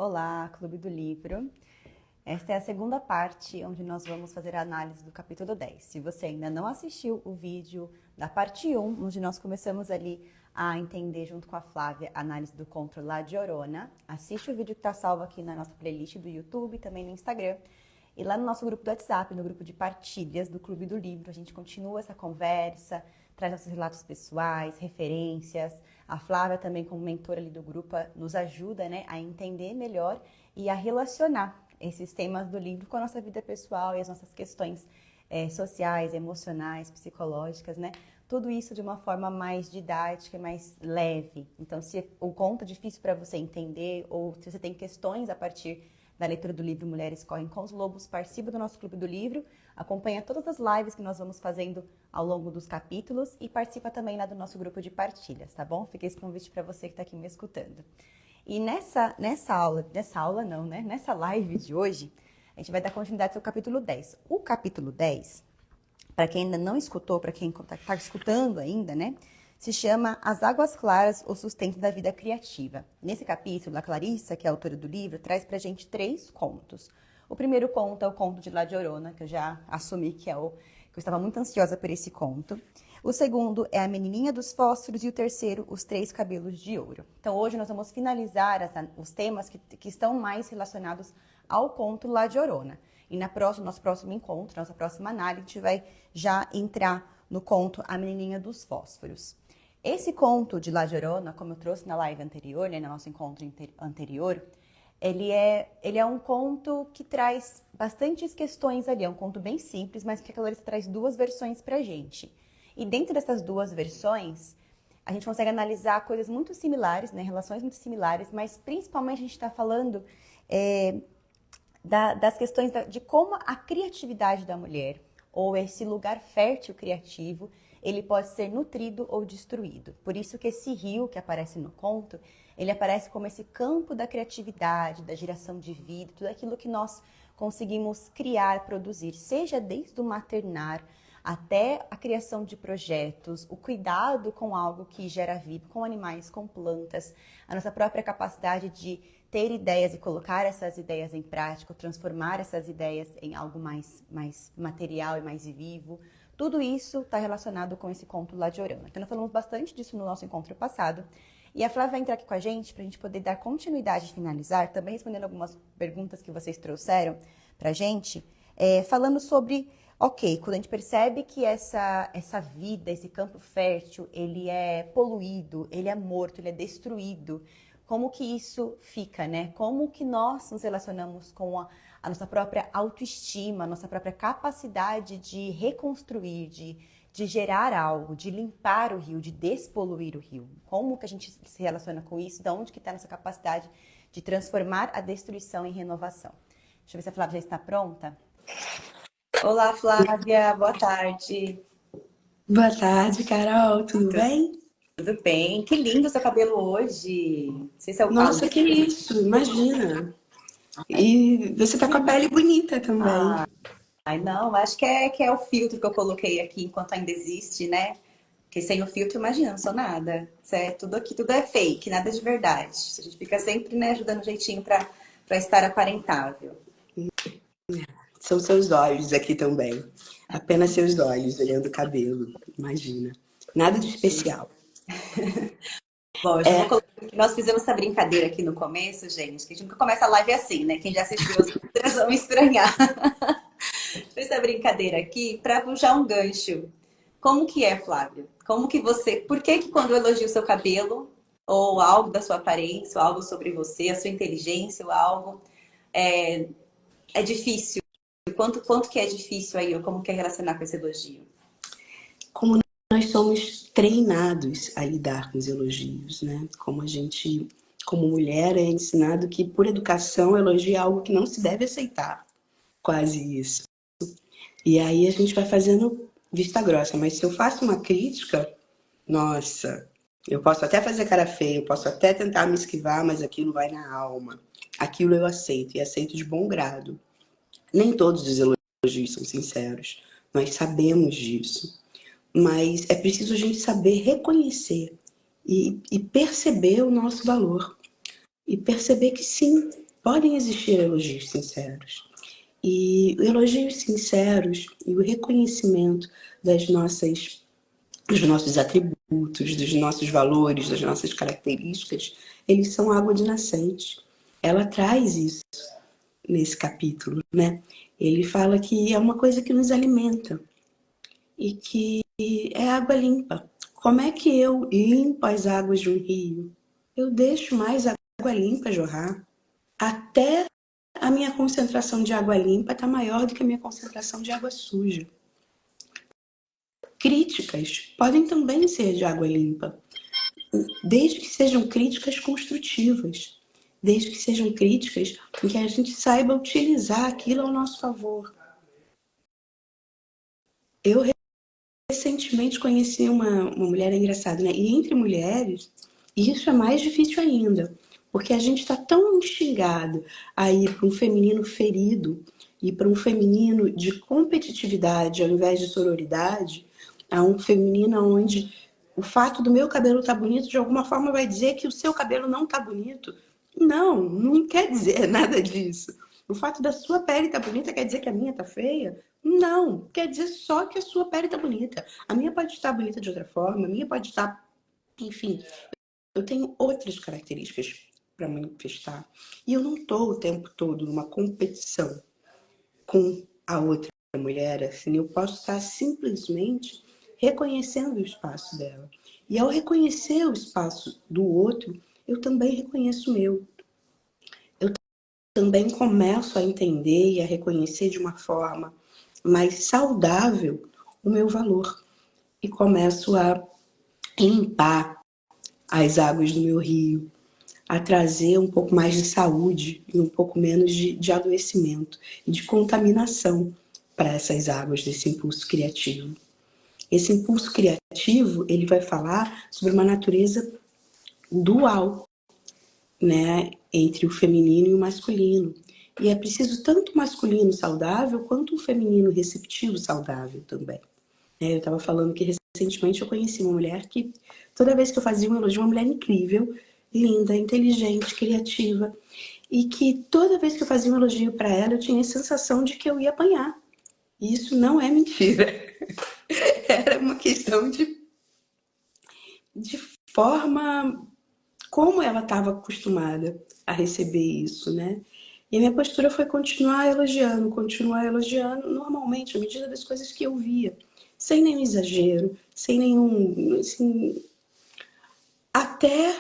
Olá, Clube do Livro. Esta é a segunda parte, onde nós vamos fazer a análise do capítulo 10. Se você ainda não assistiu o vídeo da parte 1, onde nós começamos ali a entender, junto com a Flávia, a análise do conto La Llorona, assiste o vídeo que está salvo aqui na nossa playlist do YouTube, também no Instagram. E lá no nosso grupo do WhatsApp, no grupo de partilhas do Clube do Livro, a gente continua essa conversa, traz nossos relatos pessoais, referências. A Flávia também, como mentora ali do grupo, nos ajuda, né, a entender melhor e a relacionar esses temas do livro com a nossa vida pessoal e as nossas questões sociais, emocionais, psicológicas, né? Tudo isso de uma forma mais didática e mais leve. Então, se o conto é difícil para você entender ou se você tem questões a partir da leitura do livro Mulheres Correm com os Lobos, participa do nosso Clube do Livro, acompanha todas as lives que nós vamos fazendo ao longo dos capítulos e participa também lá do nosso grupo de partilhas, tá bom? Fica esse convite para você que está aqui me escutando. E nessa live de hoje, a gente vai dar continuidade ao capítulo 10. O capítulo 10, para quem ainda não escutou, para quem está escutando ainda, né? Se chama As Águas Claras, o Sustento da Vida Criativa. Nesse capítulo, a Clarissa, que é a autora do livro, traz pra gente 3 contos. O primeiro conto é o conto de La Llorona, que eu já assumi que eu estava muito ansiosa por esse conto. O segundo é A Menininha dos Fósforos e o terceiro, Os 3 Cabelos de Ouro. Então, hoje nós vamos finalizar os temas que estão mais relacionados ao conto La Llorona. E nosso próximo encontro, nossa próxima análise, a gente vai já entrar no conto A Menininha dos Fósforos. Esse conto de La Llorona, como eu trouxe na live anterior, né, no nosso encontro anterior, ele é um conto que traz bastantes questões ali. É um conto bem simples, mas que a Clarissa traz 2 versões pra gente. E dentro dessas 2 versões, a gente consegue analisar coisas muito similares, né, relações muito similares, mas principalmente a gente está falando das questões de como a criatividade da mulher, ou esse lugar fértil criativo, ele pode ser nutrido ou destruído. Por isso que esse rio que aparece no conto, ele aparece como esse campo da criatividade, da geração de vida, tudo aquilo que nós conseguimos criar, produzir, seja desde o maternar até a criação de projetos, o cuidado com algo que gera vida, com animais, com plantas, a nossa própria capacidade de ter ideias e colocar essas ideias em prática, transformar essas ideias em algo mais material e mais vivo. Tudo isso está relacionado com esse conto La Llorona. Então, nós falamos bastante disso no nosso encontro passado. E a Flávia vai entrar aqui com a gente para a gente poder dar continuidade e finalizar, também respondendo algumas perguntas que vocês trouxeram para a gente, falando sobre, quando a gente percebe que essa vida, esse campo fértil, ele é poluído, ele é morto, ele é destruído, como que isso fica, né? Como que nós nos relacionamos com a nossa própria autoestima, a nossa própria capacidade de reconstruir, de gerar algo, de limpar o rio, de despoluir o rio. Como que a gente se relaciona com isso? De onde que está a nossa capacidade de transformar a destruição em renovação? Deixa eu ver se a Flávia já está pronta. Olá, Flávia, boa tarde. Boa tarde, Carol, tudo bem? Tudo bem? Que lindo o seu cabelo hoje. Não sei se é o Nossa, que isso, imagina. E você tá com a pele bonita também. Ai, não, acho que é o filtro que eu coloquei aqui enquanto ainda existe, né? Porque sem o filtro, imagina, não sou nada. Isso é, tudo aqui, tudo é fake, nada de verdade. A gente fica sempre, né, ajudando um jeitinho pra estar aparentável. São seus olhos aqui também. Apenas seus olhos olhando o cabelo, imagina. Nada de especial. Bom, eu já vou colocar que nós fizemos essa brincadeira aqui no começo, gente, que a gente nunca começa a live assim, né? Quem já assistiu as outras vão estranhar. Fiz essa brincadeira aqui para puxar um gancho. Como que é, Flávia? Por que quando eu elogio o seu cabelo, ou algo da sua aparência, ou algo sobre você, a sua inteligência, ou algo, é difícil? Quanto que é difícil aí, ou como que é relacionar com esse elogio? Como nós somos treinados a lidar com os elogios, né? Como a gente, como mulher, é ensinado que por educação elogio é algo que não se deve aceitar. Quase isso. E aí a gente vai fazendo vista grossa, mas se eu faço uma crítica, nossa, eu posso até fazer cara feia, eu posso até tentar me esquivar, mas aquilo vai na alma. Aquilo eu aceito, e aceito de bom grado. Nem todos os elogios são sinceros, nós sabemos disso. Mas é preciso a gente saber reconhecer e perceber o nosso valor. E perceber que sim, podem existir elogios sinceros. E elogios sinceros e o reconhecimento dos nossos atributos, dos nossos valores, das nossas características, eles são água de nascente. Ela traz isso nesse capítulo, né? Ele fala que é uma coisa que nos alimenta e que é água limpa. Como é que eu limpo as águas de um rio? Eu deixo mais água limpa jorrar. Até a minha concentração de água limpa está maior do que a minha concentração de água suja. Críticas podem também ser de água limpa, desde que sejam críticas construtivas, desde que sejam críticas em que a gente saiba utilizar aquilo ao nosso favor. Eu recentemente conheci uma mulher engraçada, né? E entre mulheres, isso é mais difícil ainda, porque a gente está tão instigado a ir para um feminino ferido e para um feminino de competitividade ao invés de sororidade, a um feminino onde o fato do meu cabelo estar bonito de alguma forma vai dizer que o seu cabelo não está bonito. Não, não quer dizer nada disso. O fato da sua pele estar bonita quer dizer que a minha está feia? Não, quer dizer só que a sua pele está bonita. A minha pode estar bonita de outra forma, a minha pode estar. Enfim, eu tenho outras características para manifestar. E eu não estou o tempo todo numa competição com a outra mulher, assim, eu posso estar simplesmente reconhecendo o espaço dela. E ao reconhecer o espaço do outro, eu também reconheço o meu. Eu também começo a entender e a reconhecer de uma forma mais saudável o meu valor. E começo a limpar as águas do meu rio, a trazer um pouco mais de saúde e um pouco menos de adoecimento e de contaminação para essas águas desse impulso criativo. Esse impulso criativo, ele vai falar sobre uma natureza dual, né, entre o feminino e o masculino. E é preciso tanto o masculino saudável quanto o feminino receptivo saudável também. Eu estava falando que recentemente eu conheci uma mulher que toda vez que eu fazia um elogio, uma mulher incrível, linda, inteligente, criativa, e que toda vez que eu fazia um elogio para ela, eu tinha a sensação de que eu ia apanhar. E isso não é mentira. Era uma questão de forma como ela estava acostumada a receber isso, né? E a minha postura foi continuar elogiando, normalmente, à medida das coisas que eu via. Sem nenhum exagero, sem nenhum. Assim, até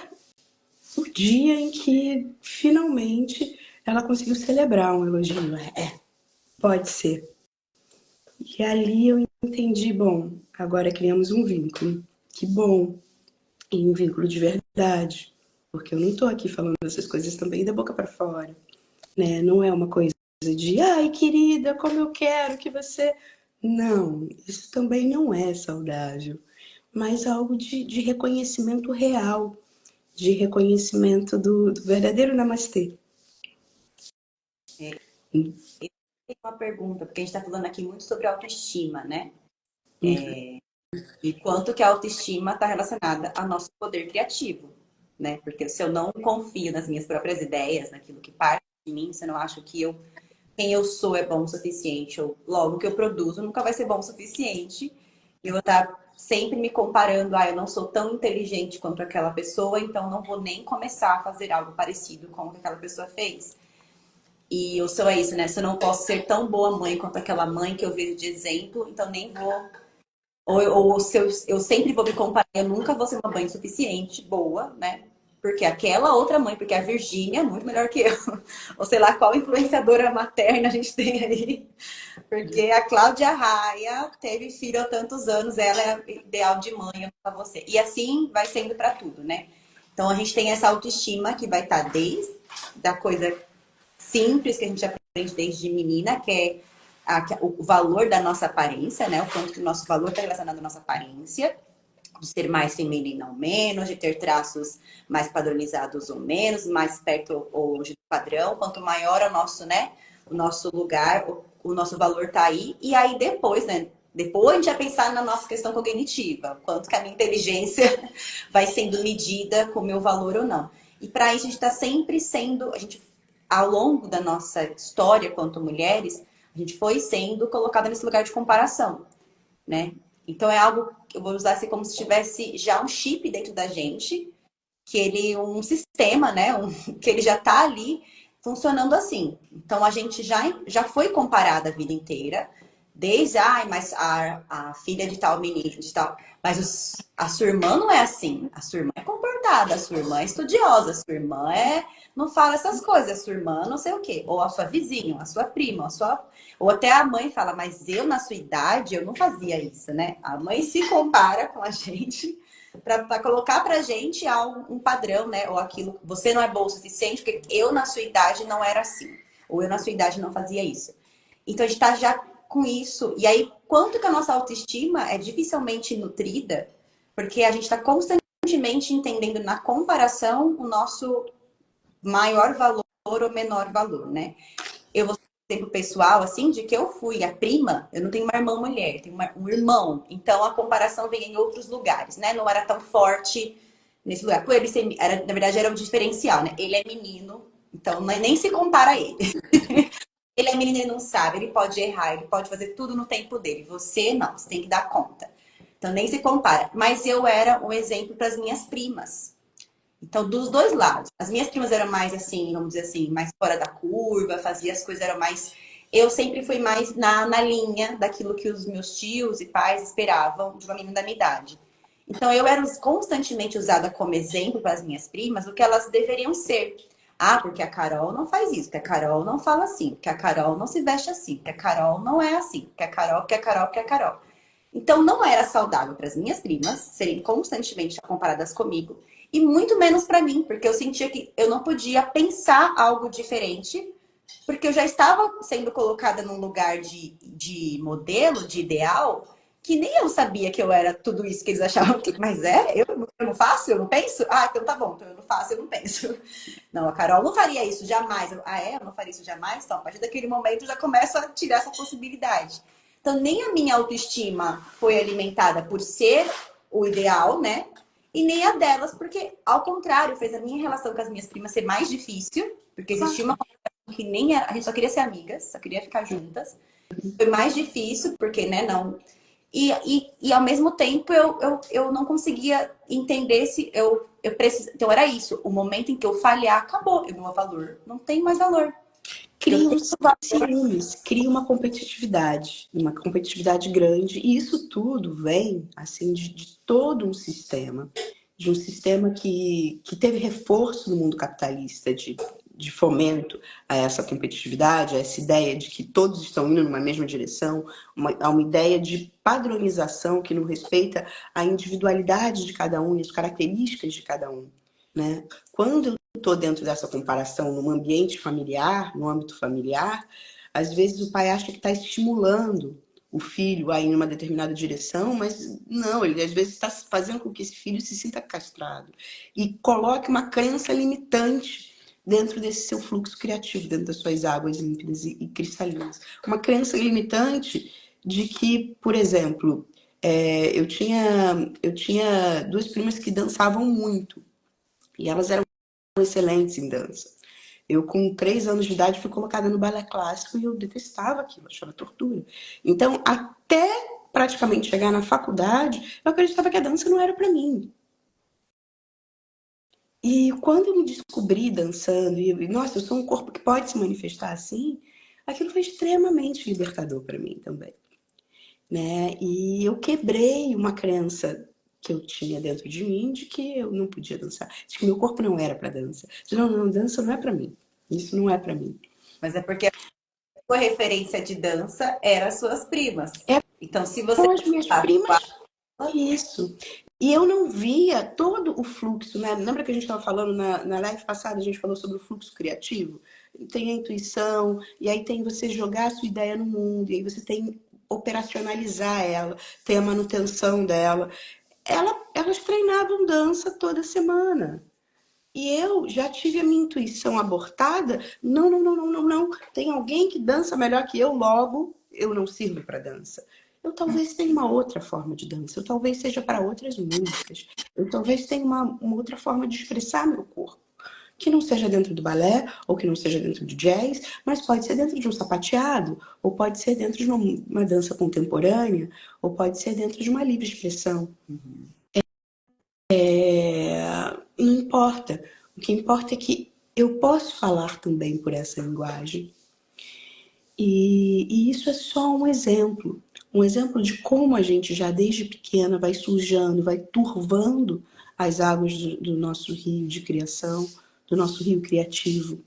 o dia em que, finalmente, ela conseguiu celebrar um elogio. Pode ser. E ali eu entendi, bom, agora criamos um vínculo. Que bom. E um vínculo de verdade. Porque eu não estou aqui falando essas coisas também da boca para fora. Né? Não é uma coisa de, ai, querida, como eu quero que você... Não, isso também não é saudável. Mas algo de reconhecimento real, de reconhecimento do verdadeiro namastê. Tem uma pergunta, porque a gente está falando aqui muito sobre autoestima, né? E quanto que a autoestima está relacionada ao nosso poder criativo, né? Porque se eu não confio nas minhas próprias ideias, naquilo que parte de mim, se eu não acho que quem eu sou é bom o suficiente, ou logo o que eu produzo nunca vai ser bom o suficiente, eu vou estar sempre me comparando, eu não sou tão inteligente quanto aquela pessoa, então não vou nem começar a fazer algo parecido com o que aquela pessoa fez. E eu sou isso, né? Se eu não posso ser tão boa mãe quanto aquela mãe que eu vejo de exemplo, então nem vou. Ou se eu sempre vou me comparar, eu nunca vou ser uma mãe suficiente, boa, né? Porque aquela outra mãe, porque a Virgínia é muito melhor que eu. Ou sei lá qual influenciadora materna a gente tem aí. Porque a Cláudia Raia teve filho há tantos anos, ela é ideal de mãe para você. E assim vai sendo para tudo, né? Então a gente tem essa autoestima que vai estar desde da coisa simples que a gente aprende desde menina, que é o valor da nossa aparência, né? O quanto que o nosso valor está relacionado à nossa aparência, de ser mais feminino ou menos, de ter traços mais padronizados ou menos, mais perto ou longe do padrão. Quanto maior é o nosso, né? O nosso lugar, o nosso valor tá aí. E aí depois, né? Depois a gente vai pensar na nossa questão cognitiva, quanto que a minha inteligência vai sendo medida com o meu valor ou não. E para isso a gente está sempre sendo, ao longo da nossa história quanto mulheres, a gente foi sendo colocada nesse lugar de comparação, né? Então é algo que eu vou usar assim como se tivesse já um chip dentro da gente, que ele um sistema, né, que ele já tá ali funcionando assim. Então a gente já foi comparada a vida inteira, desde mas a filha de tal menino de tal, mas a sua irmã não é assim. A sua irmã é comportada, a sua irmã é estudiosa, a sua irmã não fala essas coisas, a sua irmã não sei o quê, ou a sua vizinha, a sua prima, ou até a mãe fala, mas eu na sua idade eu não fazia isso, né? A mãe se compara com a gente para colocar pra gente um padrão, né? Ou aquilo, você não é bom o suficiente, porque eu na sua idade não era assim. Ou eu na sua idade não fazia isso. Então a gente tá já com isso. E aí, quanto que a nossa autoestima é dificilmente nutrida, porque a gente está constantemente entendendo na comparação o nosso maior valor ou menor valor, né? Eu vou ser um exemplo pessoal, assim, de que eu fui a prima, eu não tenho uma irmã mulher, eu tenho um irmão. Então a comparação vem em outros lugares, né? Não era tão forte nesse lugar. Por ele ser, na verdade, era um diferencial, né? Ele é menino, então nem se compara a ele. Ele é menino e não sabe, ele pode errar, ele pode fazer tudo no tempo dele. Você não, você tem que dar conta. Então nem se compara. Mas eu era um exemplo para as minhas primas. Então, dos dois lados. As minhas primas eram mais assim, vamos dizer assim, mais fora da curva, fazia as coisas eram mais. Eu sempre fui mais na linha daquilo que os meus tios e pais esperavam de uma menina da minha idade. Então, eu era constantemente usada como exemplo para as minhas primas o que elas deveriam ser. Ah, porque a Carol não faz isso, porque a Carol não fala assim, porque a Carol não se veste assim, porque a Carol não é assim, porque a Carol, porque a Carol, porque a Carol. Então, não era saudável para as minhas primas serem constantemente comparadas comigo e muito menos para mim, porque eu sentia que eu não podia pensar algo diferente, porque eu já estava sendo colocada num lugar de modelo, de ideal, que nem eu sabia que eu era tudo isso que eles achavam que, mas eu não faço, eu não penso? Ah, então tá bom, então eu não faço, eu não penso. Não, a Carol não faria isso jamais. Eu não faria isso jamais? Então, a partir daquele momento, eu já começo a tirar essa possibilidade. Então, nem a minha autoestima foi alimentada por ser o ideal, né? E nem a delas, porque, ao contrário, fez a minha relação com as minhas primas ser mais difícil, porque existia uma comunicação que nem era, a gente só queria ser amigas, só queria ficar juntas. Foi mais difícil, porque, né, não. E ao mesmo tempo eu não conseguia entender se eu preciso. Então era isso. O momento em que eu falhar, acabou. O meu valor não tem mais valor. Cria um ciúmes, cria uma competitividade grande, e isso tudo vem assim de todo um sistema, de um sistema que teve reforço no mundo capitalista, de fomento a essa competitividade, a essa ideia de que todos estão indo numa mesma direção, a uma ideia de padronização que não respeita a individualidade de cada um e as características de cada um, né? Quando eu estou dentro dessa comparação num ambiente familiar, no âmbito familiar, às vezes o pai acha que está estimulando o filho a ir em uma determinada direção, mas não, ele às vezes está fazendo com que esse filho se sinta castrado e coloque uma crença limitante dentro desse seu fluxo criativo, dentro das suas águas límpidas e cristalinas. Uma crença limitante de que, por exemplo, eu tinha duas primas que dançavam muito e elas eram excelentes em dança. Eu, com 3 anos de idade, fui colocada no balé clássico e eu detestava aquilo, achava tortura. Então, até praticamente chegar na faculdade, eu acreditava que a dança não era para mim. E quando eu me descobri dançando, nossa, eu sou um corpo que pode se manifestar assim, aquilo foi extremamente libertador para mim também, né? E eu quebrei uma crença que eu tinha dentro de mim de que eu não podia dançar, de que meu corpo não era para dança. Não, não, dança não é para mim. Isso não é para mim. Mas é porque a sua referência de dança era as suas primas. É Então, se você com as minhas primas, isso. E eu não via todo o fluxo, né? Lembra que a gente estava falando na live passada, a gente falou sobre o fluxo criativo? Tem a intuição, e aí tem você jogar a sua ideia no mundo, e aí você tem operacionalizar ela, tem a manutenção dela. Elas treinavam dança toda semana. E eu já tive a minha intuição abortada. Não, não, não, não, não, não. Tem alguém que dança melhor que eu, logo eu não sirvo para dança. Eu talvez tenha uma outra forma de dança. Eu talvez seja para outras músicas. Eu talvez tenha uma outra forma de expressar meu corpo que não seja dentro do balé, ou que não seja dentro do jazz, mas pode ser dentro de um sapateado, ou pode ser dentro de uma dança contemporânea, ou pode ser dentro de uma livre expressão. Não importa. O que importa é que eu posso falar também por essa linguagem. E isso é só um exemplo de como a gente já desde pequena vai sujando, vai turvando as águas do nosso rio de criação, do nosso rio criativo,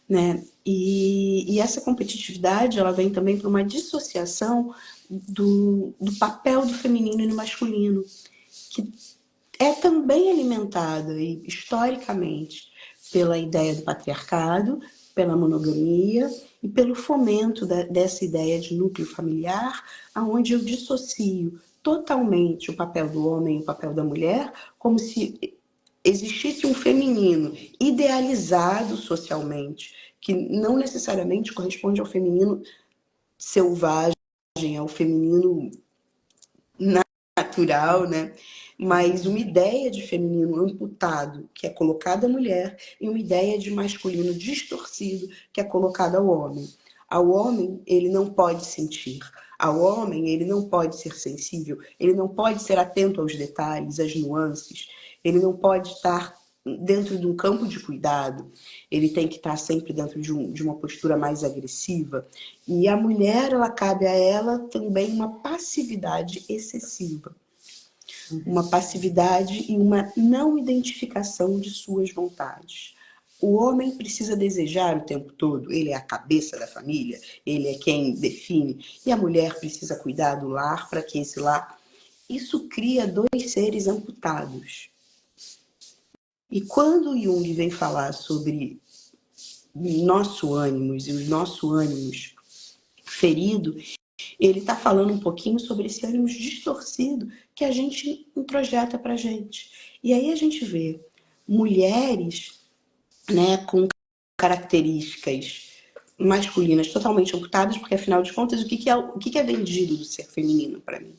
né? E essa competitividade, ela vem também para uma dissociação do papel do feminino e do masculino, que é também alimentada historicamente pela ideia do patriarcado, pela monogamia e pelo fomento dessa ideia de núcleo familiar, onde eu dissocio totalmente o papel do homem e o papel da mulher, como se existisse um feminino idealizado socialmente, que não necessariamente corresponde ao feminino selvagem, ao feminino natural, né? Mas uma ideia de feminino amputado que é colocada à mulher e uma ideia de masculino distorcido que é colocada ao homem. Ao homem, ele não pode sentir. Ao homem, ele não pode ser sensível. Ele não pode ser atento aos detalhes, às nuances. Ele não pode estar dentro de um campo de cuidado. Ele tem que estar sempre dentro de uma postura mais agressiva. E a mulher, ela cabe a ela também uma passividade excessiva. Uma passividade e uma não identificação de suas vontades. O homem precisa desejar o tempo todo, ele é a cabeça da família, ele é quem define, e a mulher precisa cuidar do lar para que esse lar... Isso cria dois seres amputados. E quando Jung vem falar sobre nosso ânimos e os nossos ânimos feridos, ele está falando um pouquinho sobre esse ânimo distorcido que a gente introjeta para a gente. E aí a gente vê mulheres, né, com características masculinas totalmente amputadas, porque afinal de contas, o que é vendido do ser feminino para mim?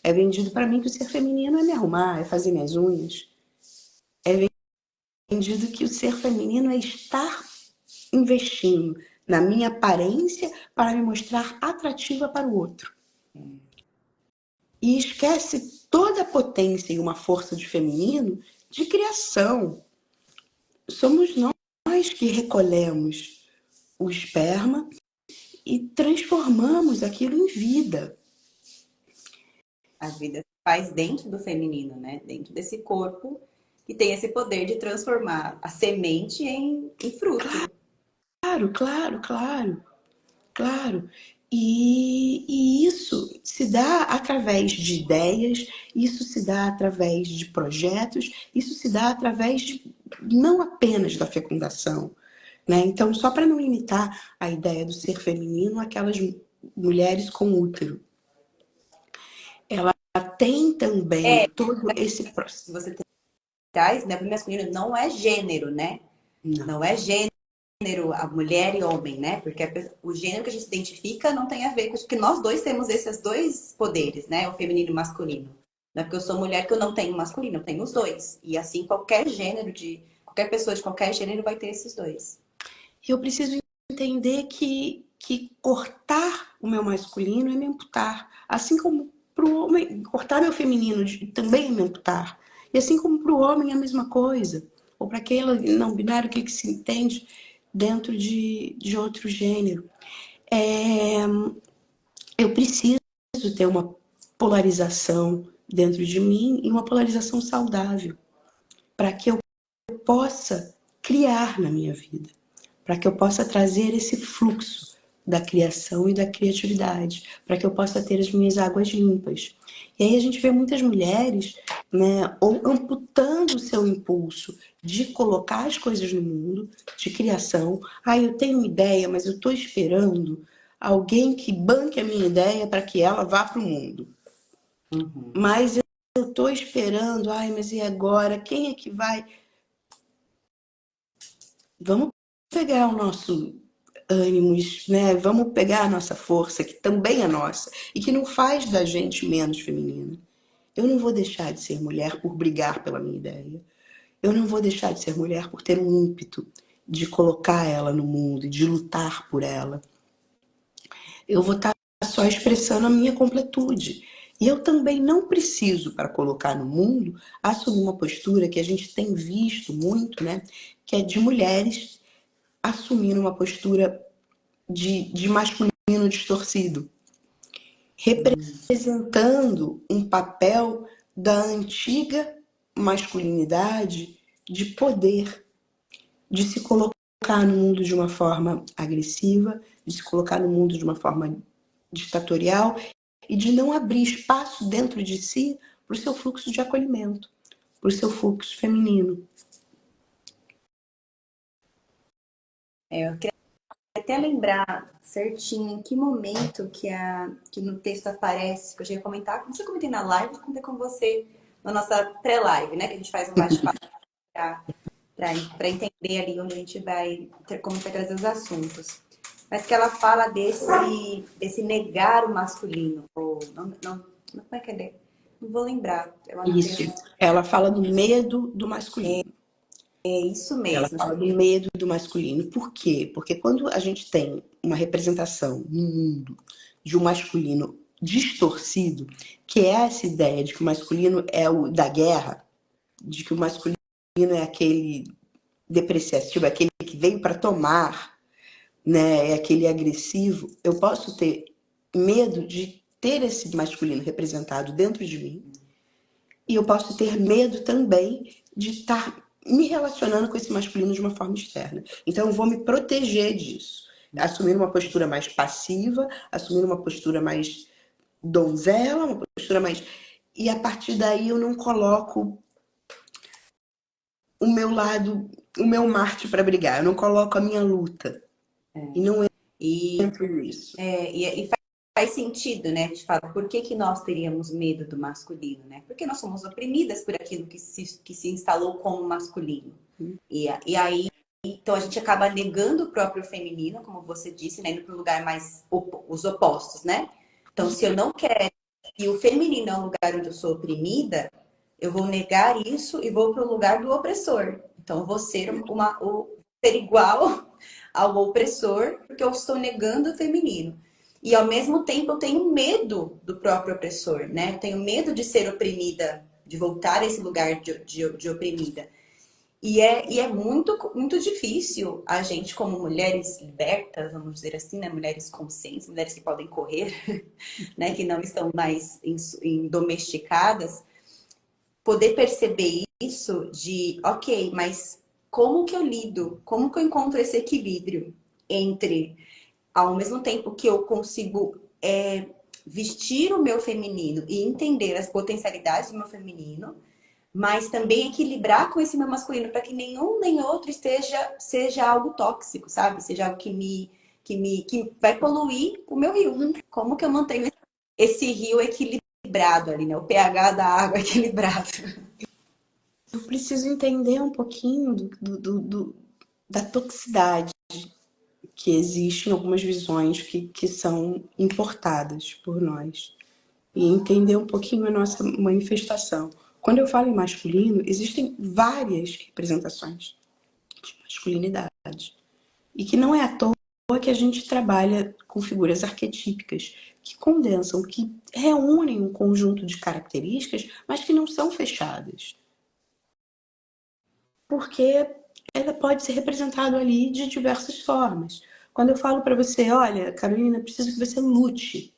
É vendido para mim que o ser feminino é me arrumar, é fazer minhas unhas. É vendido que o ser feminino é estar investindo na minha aparência para me mostrar atrativa para o outro. E esquece toda a potência e uma força de feminino de criação. Somos nós que recolhemos o esperma e transformamos aquilo em vida. A vida se faz dentro do feminino, né? Dentro desse corpo que tem esse poder de transformar a semente em fruto. Claro. E isso se dá através de ideias, isso se dá através de projetos, isso se dá através de, não apenas da fecundação, né? Então, só para não limitar a ideia do ser feminino àquelas mulheres com útero, ela tem também todo esse processo. Você traz, né? O masculino não é gênero, né? Não é gênero, a mulher e homem, né? Porque o gênero que a gente se identifica não tem a ver com... Porque nós dois temos esses dois poderes, né? O feminino e o masculino. Não é porque eu sou mulher que eu não tenho masculino, eu tenho os dois. E assim, qualquer gênero qualquer pessoa de qualquer gênero vai ter esses dois. E eu preciso entender que cortar o meu masculino é me amputar. Assim como para o homem, cortar meu feminino também é me amputar. E assim como para o homem é a mesma coisa. Ou para aquele não binário que se entende dentro de outro gênero. Eu preciso ter uma polarização dentro de mim e uma polarização saudável. Para que eu possa criar na minha vida. Para que eu possa trazer esse fluxo da criação e da criatividade, para que eu possa ter as minhas águas limpas. E aí a gente vê muitas mulheres, né, ou amputando o seu impulso de colocar as coisas no mundo, de criação. Eu tenho uma ideia, mas eu estou esperando alguém que banque a minha ideia para que ela vá para o mundo. Mas eu estou esperando, mas e agora? Quem é que vai? Vamos pegar o nosso ânimos, né? Vamos pegar a nossa força, que também é nossa, e que não faz da gente menos feminina. Eu não vou deixar de ser mulher por brigar pela minha ideia. eu não vou deixar de ser mulher por ter um ímpeto de colocar ela no mundo, de lutar por ela. Eu vou estar só expressando a minha completude. E eu também não preciso, para colocar no mundo, assumir uma postura que a gente tem visto muito, né? Que é de mulheres assumindo uma postura de masculino distorcido, representando um papel da antiga masculinidade de poder, de se colocar no mundo de uma forma agressiva, de se colocar no mundo de uma forma ditatorial e de não abrir espaço dentro de si para o seu fluxo de acolhimento, para o seu fluxo feminino. Eu queria até lembrar certinho em que momento que no texto aparece, que eu já ia comentar, como eu comentei na live, eu comentei com você na nossa pré-live, né? Que a gente faz um bate-papo para entender ali onde a gente vai, como a gente vai trazer os assuntos. Mas que ela fala desse negar o masculino. Ou, como é que é? Não vou lembrar. Isso. Ela fala do medo do masculino. É isso Ela mesmo. fala do medo do masculino. Por quê? Porque quando a gente tem uma representação no mundo de um masculino distorcido, que é essa ideia de que o masculino é o da guerra, de que o masculino é aquele depreciativo, é aquele que veio para tomar, né, é aquele agressivo, eu posso ter medo de ter esse masculino representado dentro de mim, e eu posso ter medo também de estar me relacionando com esse masculino de uma forma externa. Então eu vou me proteger disso, assumir uma postura mais passiva, assumir uma postura mais donzela, uma postura mais... E a partir daí eu não coloco o meu lado, o meu Marte para brigar, eu não coloco a minha luta. E não entro nisso. E faz sentido, né? De falar, por que nós teríamos medo do masculino, né? Porque nós somos oprimidas por aquilo que se instalou como masculino. E aí, então a gente acaba negando o próprio feminino, como você disse, né? Indo para um lugar mais os opostos, né? Então, se eu não quero e o feminino é um lugar onde eu sou oprimida, eu vou negar isso e vou para o lugar do opressor. Então, eu vou ser ser igual ao opressor, porque eu estou negando o feminino. E ao mesmo tempo eu tenho medo do próprio opressor, né? Eu tenho medo de ser oprimida, de voltar a esse lugar de oprimida. E é muito, muito difícil a gente, como mulheres libertas, vamos dizer assim, né? Mulheres conscientes, mulheres que podem correr, né? Que não estão mais domesticadas, poder perceber isso de, ok, mas como que eu lido? Como que eu encontro esse equilíbrio entre, ao mesmo tempo que eu consigo vestir o meu feminino e entender as potencialidades do meu feminino, mas também equilibrar com esse meu masculino para que nenhum nem outro seja algo tóxico, sabe? Seja algo que vai poluir o meu rio. Como que eu mantenho esse rio equilibrado ali, né? O pH da água equilibrado. Eu preciso entender um pouquinho da toxicidade que existe em algumas visões que são importadas por nós. E entender um pouquinho a nossa manifestação. Quando eu falo em masculino, existem várias representações de masculinidade. E que não é à toa que a gente trabalha com figuras arquetípicas que condensam, que reúnem um conjunto de características, mas que não são fechadas. Porque ela pode ser representada ali de diversas formas. Quando eu falo para você, olha, Carolina, preciso que você lute.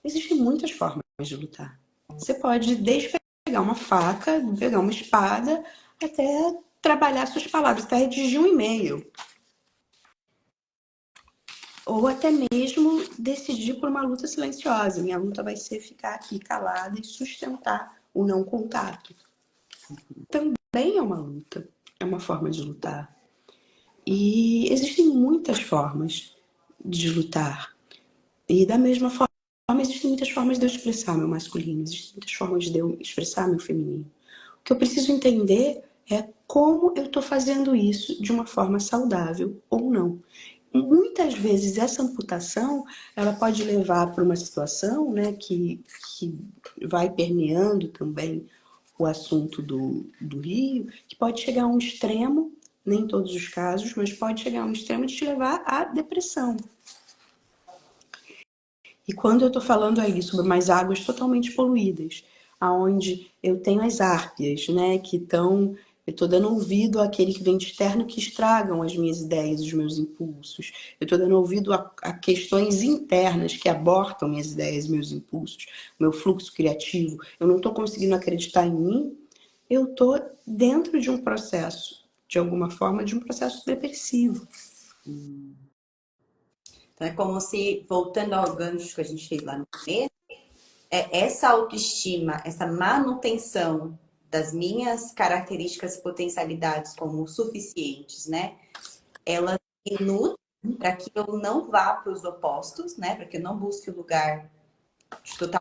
Existem muitas formas de lutar. Você pode desde pegar uma faca, pegar uma espada, até trabalhar suas palavras, até redigir um e-mail. Ou até mesmo decidir por uma luta silenciosa. Minha luta vai ser ficar aqui calada e sustentar o não contato. Também é uma luta, é uma forma de lutar. E existem muitas formas de lutar. E da mesma forma, existem muitas formas de eu expressar meu masculino, existem muitas formas de eu expressar meu feminino. O que eu preciso entender é como eu estou fazendo isso de uma forma saudável ou não. Muitas vezes essa amputação ela pode levar para uma situação, né, que vai permeando também o assunto do rio, que pode chegar a um extremo, nem em todos os casos, mas pode chegar a um extremo de te levar à depressão. E quando eu estou falando aí sobre mais águas totalmente poluídas, aonde eu tenho as árpias, né, que estão... Eu estou dando ouvido àquele que vem de externo que estragam as minhas ideias, os meus impulsos. Eu estou dando ouvido a questões internas que abortam minhas ideias, meus impulsos, meu fluxo criativo. Eu não estou conseguindo acreditar em mim. Eu estou dentro de um processo, de alguma forma, de um processo depressivo. Então é como se, voltando ao gancho que a gente fez lá no começo, essa autoestima, essa manutenção das minhas características e potencialidades como suficientes, né? Elas me nutrem para que eu não vá para os opostos, né? Para que eu não busque o lugar de total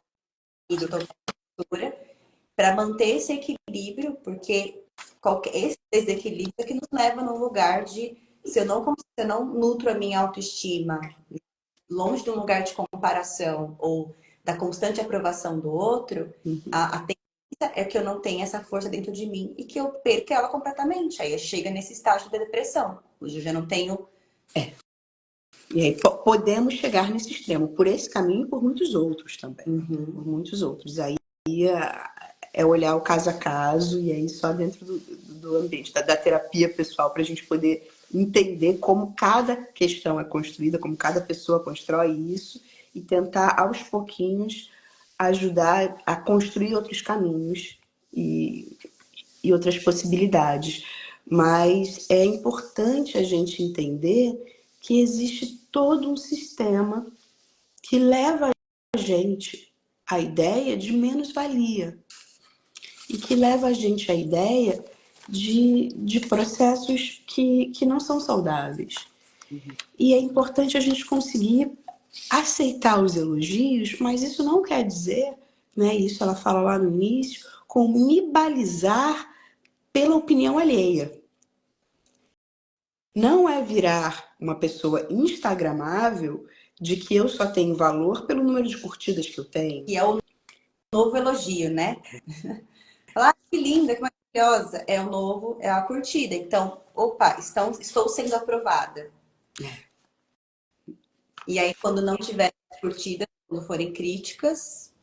postura, para manter esse equilíbrio, porque esse desequilíbrio é que nos leva num lugar de, se eu não nutro a minha autoestima longe de um lugar de comparação ou da constante aprovação do outro, a tendência é que eu não tenha essa força dentro de mim e que eu perca ela completamente. Aí chega nesse estágio da depressão. Hoje eu já não tenho... E aí podemos chegar nesse extremo, por esse caminho e por muitos outros também. Por muitos outros. Aí é olhar o caso a caso e aí só dentro do ambiente, da terapia pessoal, para a gente poder entender como cada questão é construída, como cada pessoa constrói isso e tentar, aos pouquinhos, ajudar a construir outros caminhos e outras possibilidades. Mas é importante a gente entender que existe todo um sistema que leva a gente à ideia de menos-valia e que leva a gente à ideia de processos que não são saudáveis. E é importante a gente conseguir aceitar os elogios, mas isso não quer dizer, né, isso ela fala lá no início, com me balizar pela opinião alheia. Não é virar uma pessoa instagramável de que eu só tenho valor pelo número de curtidas que eu tenho. E é o novo elogio, né? Falar, que linda, que maravilhosa. É o novo, é a curtida. Então, opa, estou sendo aprovada. E aí, quando não tiver curtida, quando forem críticas,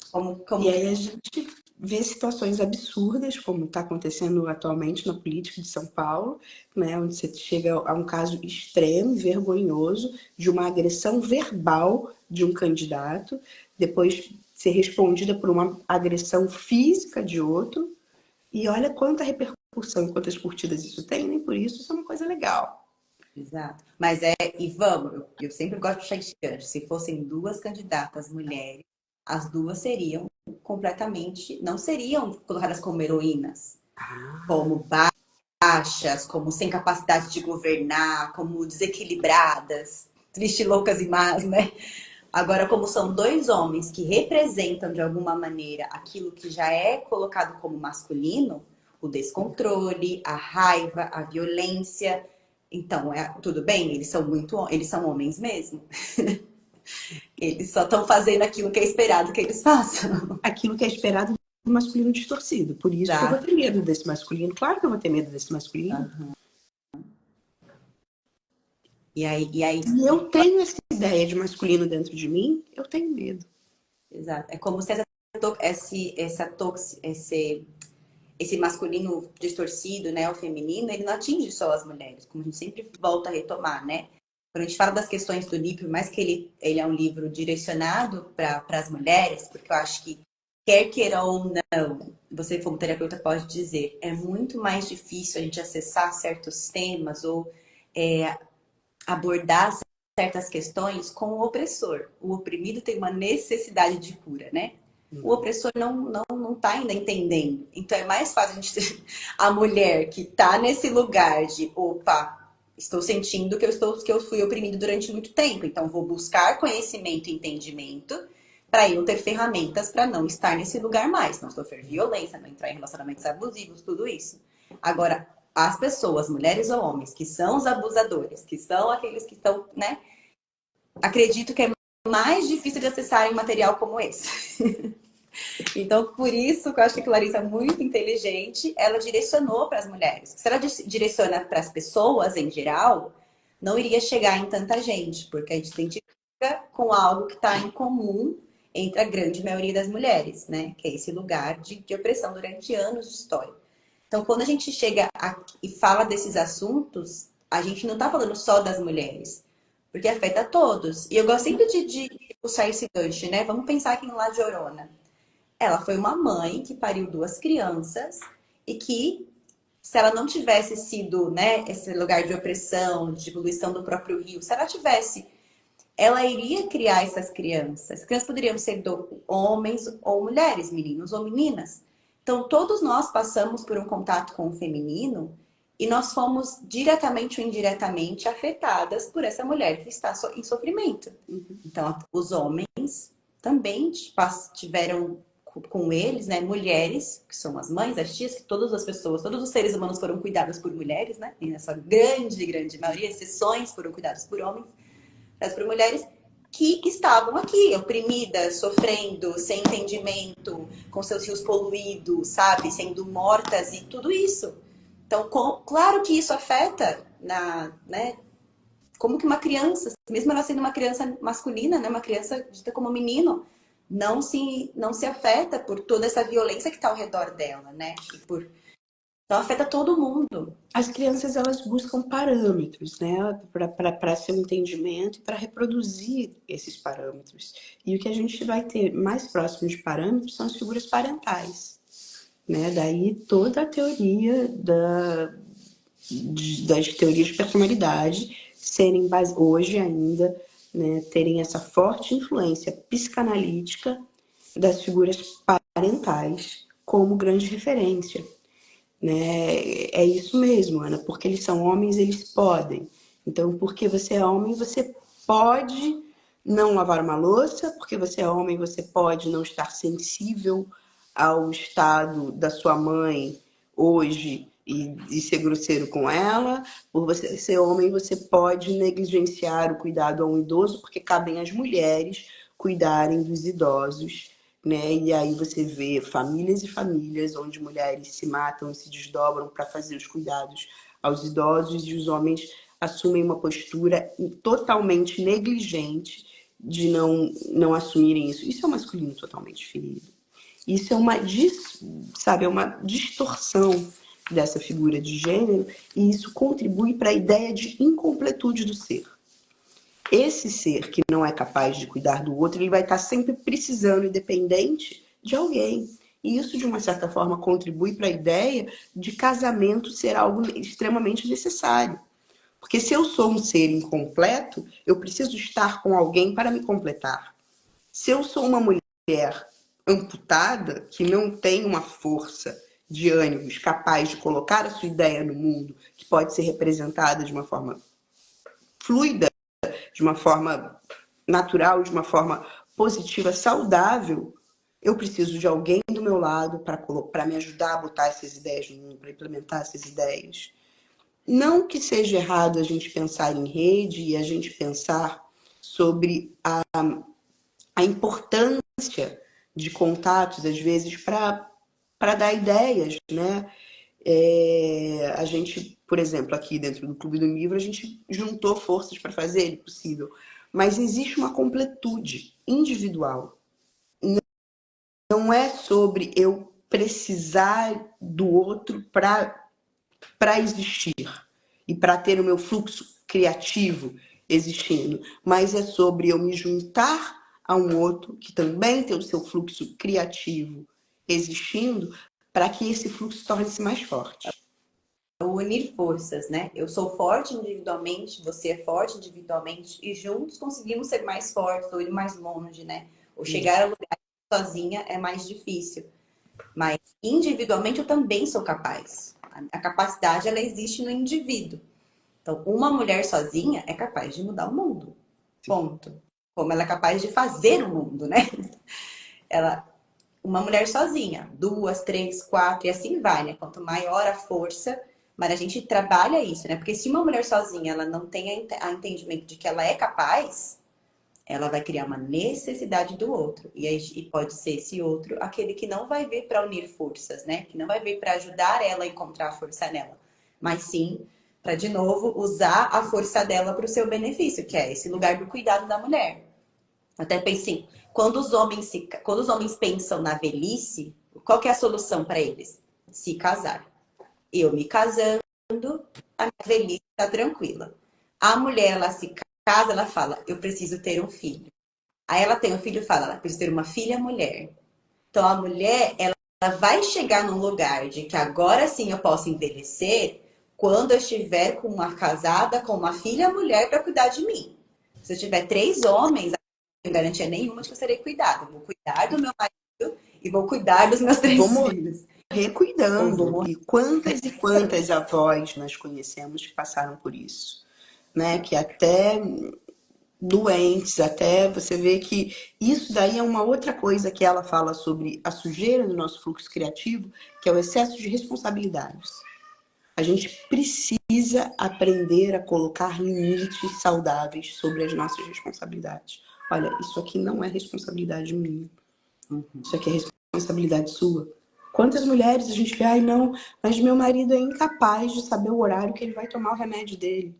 como... E aí a gente vê situações absurdas, como está acontecendo atualmente na política de São Paulo, né, onde você chega a um caso extremo, vergonhoso, de uma agressão verbal de um candidato, depois ser respondida por uma agressão física de outro, e olha quanta repercussão e quantas curtidas isso tem, nem por isso é uma coisa legal. Exato. Mas e vamos, eu sempre gosto de puxar esse gancho. Se fossem duas candidatas mulheres, as duas seriam completamente, não seriam colocadas como heroínas, como baixas, como sem capacidade de governar, como desequilibradas, triste, loucas e más, né? Agora, como são dois homens que representam de alguma maneira aquilo que já é colocado como masculino, o descontrole, a raiva, a violência. Então, tudo bem, eles são homens mesmo. Eles só estão fazendo aquilo que é esperado que eles façam. Aquilo que é esperado do masculino distorcido. Por isso que eu vou ter medo desse masculino. Claro que eu vou ter medo desse masculino. E eu tenho essa ideia de masculino dentro de mim, eu tenho medo. Exato. É como se esse masculino distorcido, né, o feminino, ele não atinge só as mulheres, como a gente sempre volta a retomar, né? Quando a gente fala das questões do livro, mais que ele é um livro direcionado para as mulheres, porque eu acho que, quer queira ou não, você como terapeuta pode dizer, é muito mais difícil a gente acessar certos temas ou abordar certas questões com o opressor. O oprimido tem uma necessidade de cura, né? O opressor não tá ainda entendendo. Então é mais fácil a gente ter a mulher que tá nesse lugar de opa, estou sentindo que eu fui oprimido durante muito tempo. Então vou buscar conhecimento e entendimento para eu ter ferramentas para não estar nesse lugar mais, não sofrer violência, não entrar em relacionamentos abusivos, tudo isso. Agora, as pessoas, mulheres ou homens, que são os abusadores, que são aqueles que estão, né? Acredito que é mais difícil de acessar um material como esse. Então, por isso que eu acho que a Clarissa é muito inteligente, ela direcionou para as mulheres. Se ela direciona para as pessoas em geral, não iria chegar em tanta gente, porque a gente se identifica com algo que está em comum entre a grande maioria das mulheres, né? Que é esse lugar de opressão durante anos de história. Então, quando a gente chega e fala desses assuntos, a gente não está falando só das mulheres, porque afeta todos. E eu gosto sempre de puxar esse gancho, né? Vamos pensar aqui em La Llorona. Ela foi uma mãe que pariu duas crianças e que, se ela não tivesse sido, né, esse lugar de opressão, de poluição do próprio rio, se ela tivesse, ela iria criar essas crianças. As crianças poderiam ser homens ou mulheres, meninos ou meninas. Então, todos nós passamos por um contato com o feminino e nós fomos diretamente ou indiretamente afetadas por essa mulher que está em sofrimento. Então, os homens também tiveram com eles, né, mulheres, que são as mães, as tias, que todas as pessoas, todos os seres humanos foram cuidados por mulheres, né? E nessa grande maioria, exceções foram cuidados por homens, mas por mulheres que estavam aqui, oprimidas, sofrendo, sem entendimento, com seus rios poluídos, sabe? Sendo mortas e tudo isso. Então, claro que isso afeta né? Como que uma criança, mesmo ela sendo uma criança masculina, né? Uma criança dita como menino, não se afeta por toda essa violência que está ao redor dela, né? Então afeta todo mundo. As crianças, elas buscam parâmetros, né, para seu entendimento e para reproduzir esses parâmetros. E o que a gente vai ter mais próximo de parâmetros são as figuras parentais, né? Daí toda a teoria das teorias de personalidade serem hoje ainda, né, terem essa forte influência psicanalítica das figuras parentais como grande referência, né? É isso mesmo, Ana, porque eles são homens, eles podem. Então, porque você é homem, você pode não lavar uma louça, porque você é homem, você pode não estar sensível ao estado da sua mãe hoje e ser grosseiro com ela. Por você ser homem, você pode negligenciar o cuidado a um idoso, porque cabem às mulheres cuidarem dos idosos, né? E aí você vê famílias e famílias onde mulheres se matam e se desdobram para fazer os cuidados aos idosos e os homens assumem uma postura totalmente negligente de não assumirem isso. Isso é um masculino totalmente ferido. Isso é sabe, é uma distorção dessa figura de gênero e isso contribui para a ideia de incompletude do ser. Esse ser que não é capaz de cuidar do outro, ele vai estar sempre precisando e dependente de alguém. E isso, de uma certa forma, contribui para a ideia de casamento ser algo extremamente necessário. Porque se eu sou um ser incompleto, eu preciso estar com alguém para me completar. Se eu sou uma mulher amputada, que não tem uma força de ânimos capaz de colocar a sua ideia no mundo, que pode ser representada de uma forma fluida, de uma forma natural, de uma forma positiva, saudável, eu preciso de alguém do meu lado para me ajudar a botar essas ideias no mundo, para implementar essas ideias. Não que seja errado a gente pensar em rede e a gente pensar sobre a importância de contatos, às vezes, para dar ideias, né? A gente, por exemplo, aqui dentro do Clube do Livro, a gente juntou forças para fazer ele possível. Mas existe uma completude individual. Não é sobre eu precisar do outro para existir e para ter o meu fluxo criativo existindo, mas é sobre eu me juntar a um outro que também tem o seu fluxo criativo existindo para que esse fluxo torne-se mais forte. Unir forças, né? Eu sou forte individualmente, você é forte individualmente e juntos conseguimos ser mais fortes ou ir mais longe, né? Ou chegar a lugar sozinha é mais difícil. Mas individualmente eu também sou capaz. A capacidade, ela existe no indivíduo. Então, uma mulher sozinha é capaz de mudar o mundo. Ponto. Como ela é capaz de fazer o mundo, né? Uma mulher sozinha, duas, três, quatro, e assim vai, né? Quanto maior a força, mas a gente trabalha isso, né? Porque se uma mulher sozinha ela não tem a entendimento de que ela é capaz, Ela vai criar uma necessidade do outro. E pode ser esse outro aquele que não vai vir para unir forças, né? Que não vai vir para ajudar ela a encontrar a força nela. Mas sim para, de novo, usar a força dela para o seu benefício, que é esse lugar do cuidado da mulher. Até pensei, quando os homens pensam na velhice, qual que é a solução para eles? Se casar. Eu me casando, a minha velhice está tranquila. A mulher, ela se casa, ela fala, eu preciso ter um filho. Aí ela tem um filho e fala, ela precisa ter uma filha mulher. Então a mulher, ela vai chegar num lugar de que agora sim eu posso envelhecer quando eu estiver com uma casada, com uma filha mulher para cuidar de mim. Se eu tiver 3 homens, não tenho garantia nenhuma de que eu serei cuidada. Eu vou cuidar do meu marido e vou cuidar dos meus Vou 3 filhos. morrer Eu vou cuidando. morrer. E quantas avós nós conhecemos que passaram por isso, né? Que até doentes, até você vê que isso daí é uma outra coisa que ela fala sobre a sujeira do nosso fluxo criativo, que é o excesso de responsabilidades. A gente precisa aprender a colocar limites saudáveis sobre as nossas responsabilidades. Olha, isso aqui não é responsabilidade minha. Isso aqui é responsabilidade sua. Quantas mulheres a gente vê, ai não, mas meu marido é incapaz de saber o horário que ele vai tomar o remédio dele.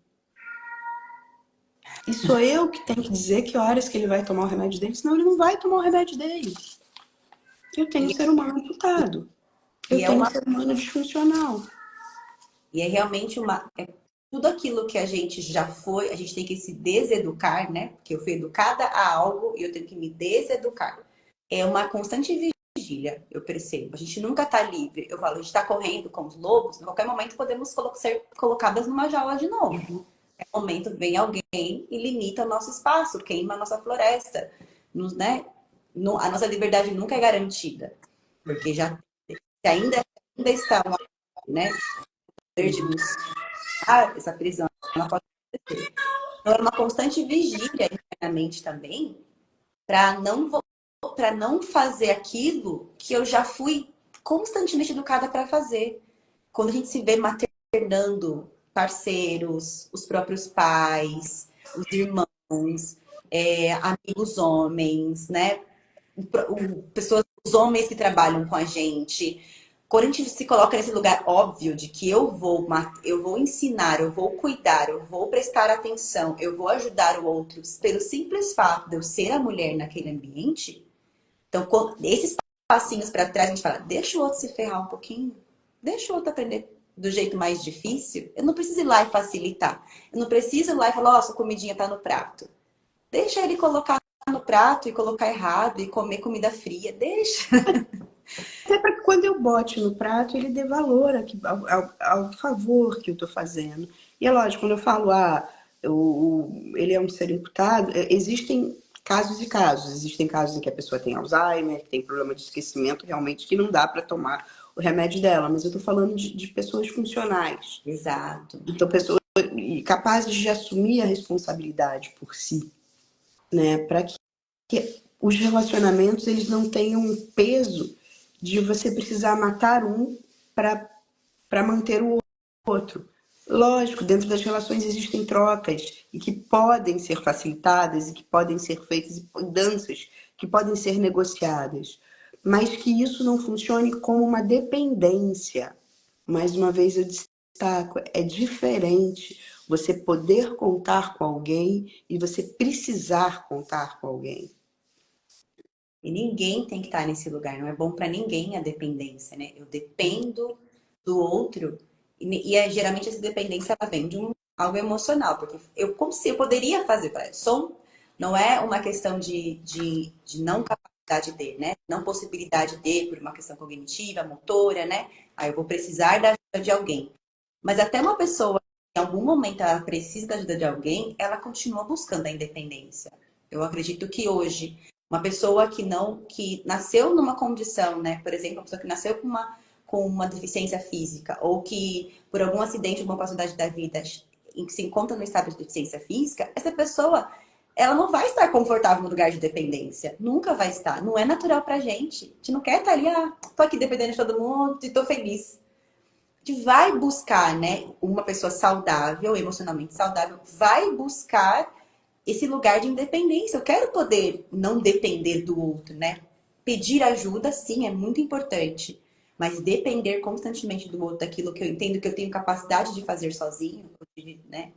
E sou eu que tenho que dizer que horas que ele vai tomar o remédio dele, senão ele não vai tomar o remédio dele. Eu tenho um E, ser humano amputado. e Eu é tenho um uma ser humano disfuncional. E é realmente tudo aquilo que a gente já foi, a gente tem que se deseducar, né? Porque eu fui educada a algo e eu tenho que me deseducar. É uma constante vigília, eu percebo. A gente nunca tá livre. Eu falo, a gente tá correndo com os lobos, em qualquer momento podemos ser colocadas numa jaula de novo. Em qualquer momento vem alguém e limita o nosso espaço, queima a nossa floresta. Né? A nossa liberdade nunca é garantida. Porque já se ainda está né? De buscar essa prisão, ela pode acontecer. Então, é uma constante vigília internamente também para não fazer aquilo que eu já fui constantemente educada para fazer. Quando a gente se vê maternando parceiros, os próprios pais, os irmãos, amigos homens, né? Os homens que trabalham com a gente, quando a gente se coloca nesse lugar óbvio de que eu vou ensinar, eu vou cuidar, eu vou prestar atenção, eu vou ajudar o outro, pelo simples fato de eu ser a mulher naquele ambiente, então esses passinhos para trás a gente fala, deixa o outro se ferrar um pouquinho, deixa o outro aprender do jeito mais difícil, eu não preciso ir lá e facilitar, eu não preciso ir lá e falar, ó, sua comidinha tá no prato. Deixa ele colocar no prato e colocar errado e comer comida fria, deixa. Até para que quando eu bote no prato, ele dê valor ao favor que eu estou fazendo. E é lógico, quando eu falo, ele é um ser imputado, existem casos e casos. Existem casos em que a pessoa tem Alzheimer, que tem problema de esquecimento, realmente, que não dá para tomar o remédio dela. Mas eu estou falando de pessoas funcionais. Exato. Então, pessoas capazes de assumir a responsabilidade por si, né? Para que os relacionamentos eles não tenham um peso de você precisar matar um para manter o outro. Lógico, dentro das relações existem trocas e que podem ser facilitadas e que podem ser feitas e mudanças que podem ser negociadas, mas que isso não funcione como uma dependência. Mais uma vez eu destaco, é diferente você poder contar com alguém e você precisar contar com alguém. E ninguém tem que estar nesse lugar. Não é bom para ninguém a dependência, né? Eu dependo do outro. Geralmente essa dependência ela vem de algo emocional. Porque eu poderia fazer para som. Não é uma questão de não capacidade de, né? Não possibilidade de, por uma questão cognitiva, motora, né? Aí eu vou precisar da ajuda de alguém. Mas até uma pessoa, em algum momento, ela precisa da ajuda de alguém, ela continua buscando a independência. Eu acredito que hoje uma pessoa que nasceu numa condição, né? Por exemplo, uma pessoa que nasceu com uma deficiência física ou que por algum acidente, alguma possibilidade da vida em que se encontra no estado de deficiência física, essa pessoa, ela não vai estar confortável no lugar de dependência. Nunca vai estar. Não é natural pra gente. A gente não quer estar ali, tô aqui dependendo de todo mundo e tô feliz. A gente vai buscar, né? Uma pessoa saudável, emocionalmente saudável, vai buscar esse lugar de independência. Eu quero poder não depender do outro, né? Pedir ajuda, sim, é muito importante. Mas depender constantemente do outro, daquilo que eu entendo que eu tenho capacidade de fazer sozinho, né?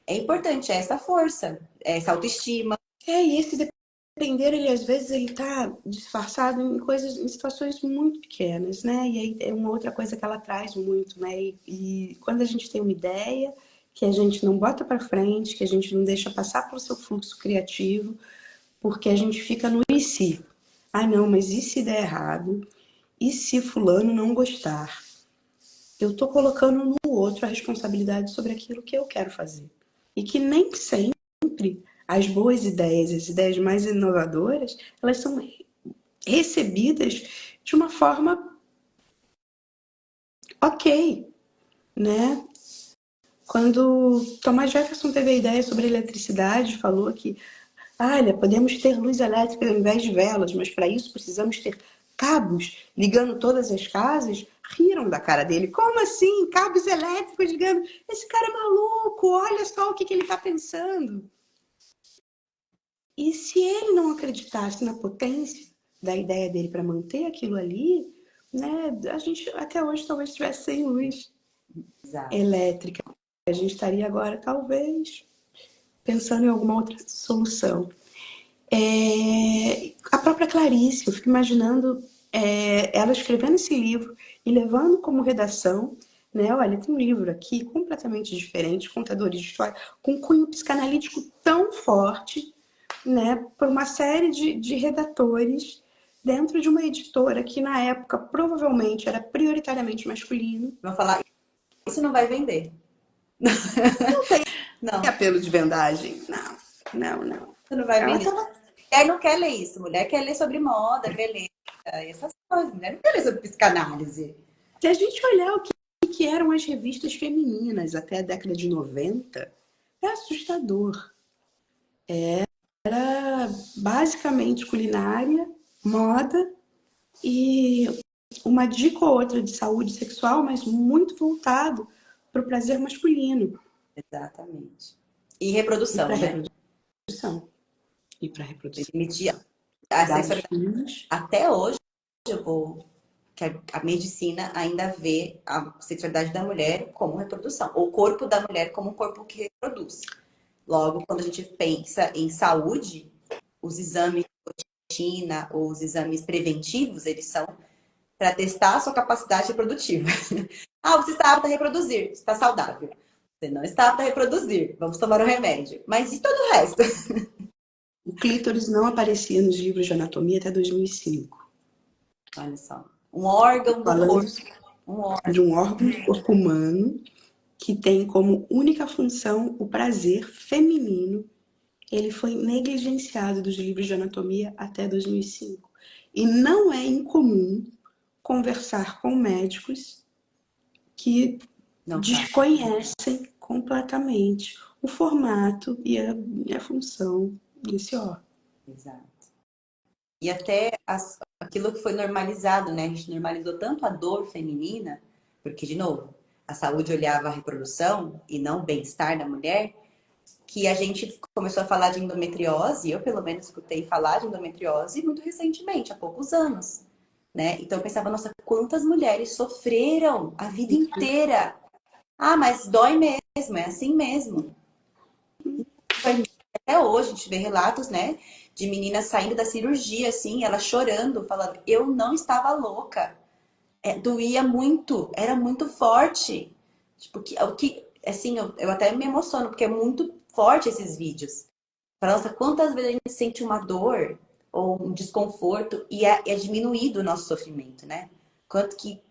É importante, é essa força, é essa autoestima. E esse depender, ele às vezes ele tá disfarçado em coisas, em situações muito pequenas, né? E aí é uma outra coisa que ela traz muito, né? E quando a gente tem uma ideia que a gente não bota para frente, que a gente não deixa passar pelo seu fluxo criativo, porque a gente fica no e se. Ah, não, mas e se der errado? E se fulano não gostar? Eu tô colocando no outro a responsabilidade sobre aquilo que eu quero fazer. E que nem sempre as boas ideias, as ideias mais inovadoras, elas são recebidas de uma forma ok, né? Quando Thomas Jefferson teve a ideia sobre a eletricidade, falou que, olha, podemos ter luz elétrica ao invés de velas, mas para isso precisamos ter cabos ligando todas as casas. Riram da cara dele. Como assim? Cabos elétricos ligando? Esse cara é maluco, olha só o que ele está pensando. E se ele não acreditasse na potência da ideia dele para manter aquilo ali, né, a gente até hoje talvez estivesse sem luz Exato. elétrica. A gente estaria agora, talvez, pensando em alguma outra solução. A própria Clarice, eu fico imaginando ela escrevendo esse livro e levando como redação, né? Olha, tem um livro aqui completamente diferente, contadores de história, com um cunho psicanalítico tão forte, né? Por uma série de redatores dentro de uma editora que na época provavelmente era prioritariamente masculino. Vou falar, isso não vai vender. Não tem Não, apelo de vendagem. Não, não, não. isso não vai Ela vender. tava... Mulher não quer ler isso. Mulher quer ler sobre moda, beleza, essas coisas. Mulher não quer ler sobre psicanálise. Se a gente olhar o que eram as revistas femininas até a década de 90, é assustador. Era basicamente culinária, moda e uma dica ou outra de saúde sexual, mas muito voltado para o prazer masculino. Exatamente. E E para reprodução, a né? reprodução. E para a reprodução. Permitir a Dar os sexualidade. filhos. Até hoje, eu vou. Que a medicina ainda vê a sexualidade da mulher como reprodução, ou o corpo da mulher como um corpo que reproduz. Logo, quando a gente pensa em saúde, os exames de rotina, os exames preventivos, eles são para testar a sua capacidade reprodutiva. Ah, você está apta a reproduzir, está saudável. Você não está apta a reproduzir, vamos tomar um remédio. Mas e todo o resto? O clítoris não aparecia nos livros de anatomia até 2005. Olha só. Um órgão do Falando corpo. Um órgão. de um órgão do corpo humano que tem como única função o prazer feminino. Ele foi negligenciado dos livros de anatomia até 2005. E não é incomum conversar com médicos que Não sabe. desconhecem completamente o formato e a função desse órgão. Exato. E até aquilo que foi normalizado, né? A gente normalizou tanto a dor feminina, porque, de novo, a saúde olhava a reprodução e não o bem-estar da mulher, que a gente começou a falar de endometriose, eu pelo menos escutei falar de endometriose muito recentemente, há poucos anos, né? Então eu pensava, nossa, quantas mulheres sofreram a vida inteira. Ah, mas dói mesmo, é assim mesmo. Até hoje a gente vê relatos, né, de meninas saindo da cirurgia, assim, ela chorando, falando, eu não estava louca. Doía muito, era muito forte. Tipo, assim, eu até me emociono, porque é muito forte esses vídeos. Nossa, quantas vezes a gente sente uma dor ou um desconforto e é diminuído o nosso sofrimento, né? Quanto que,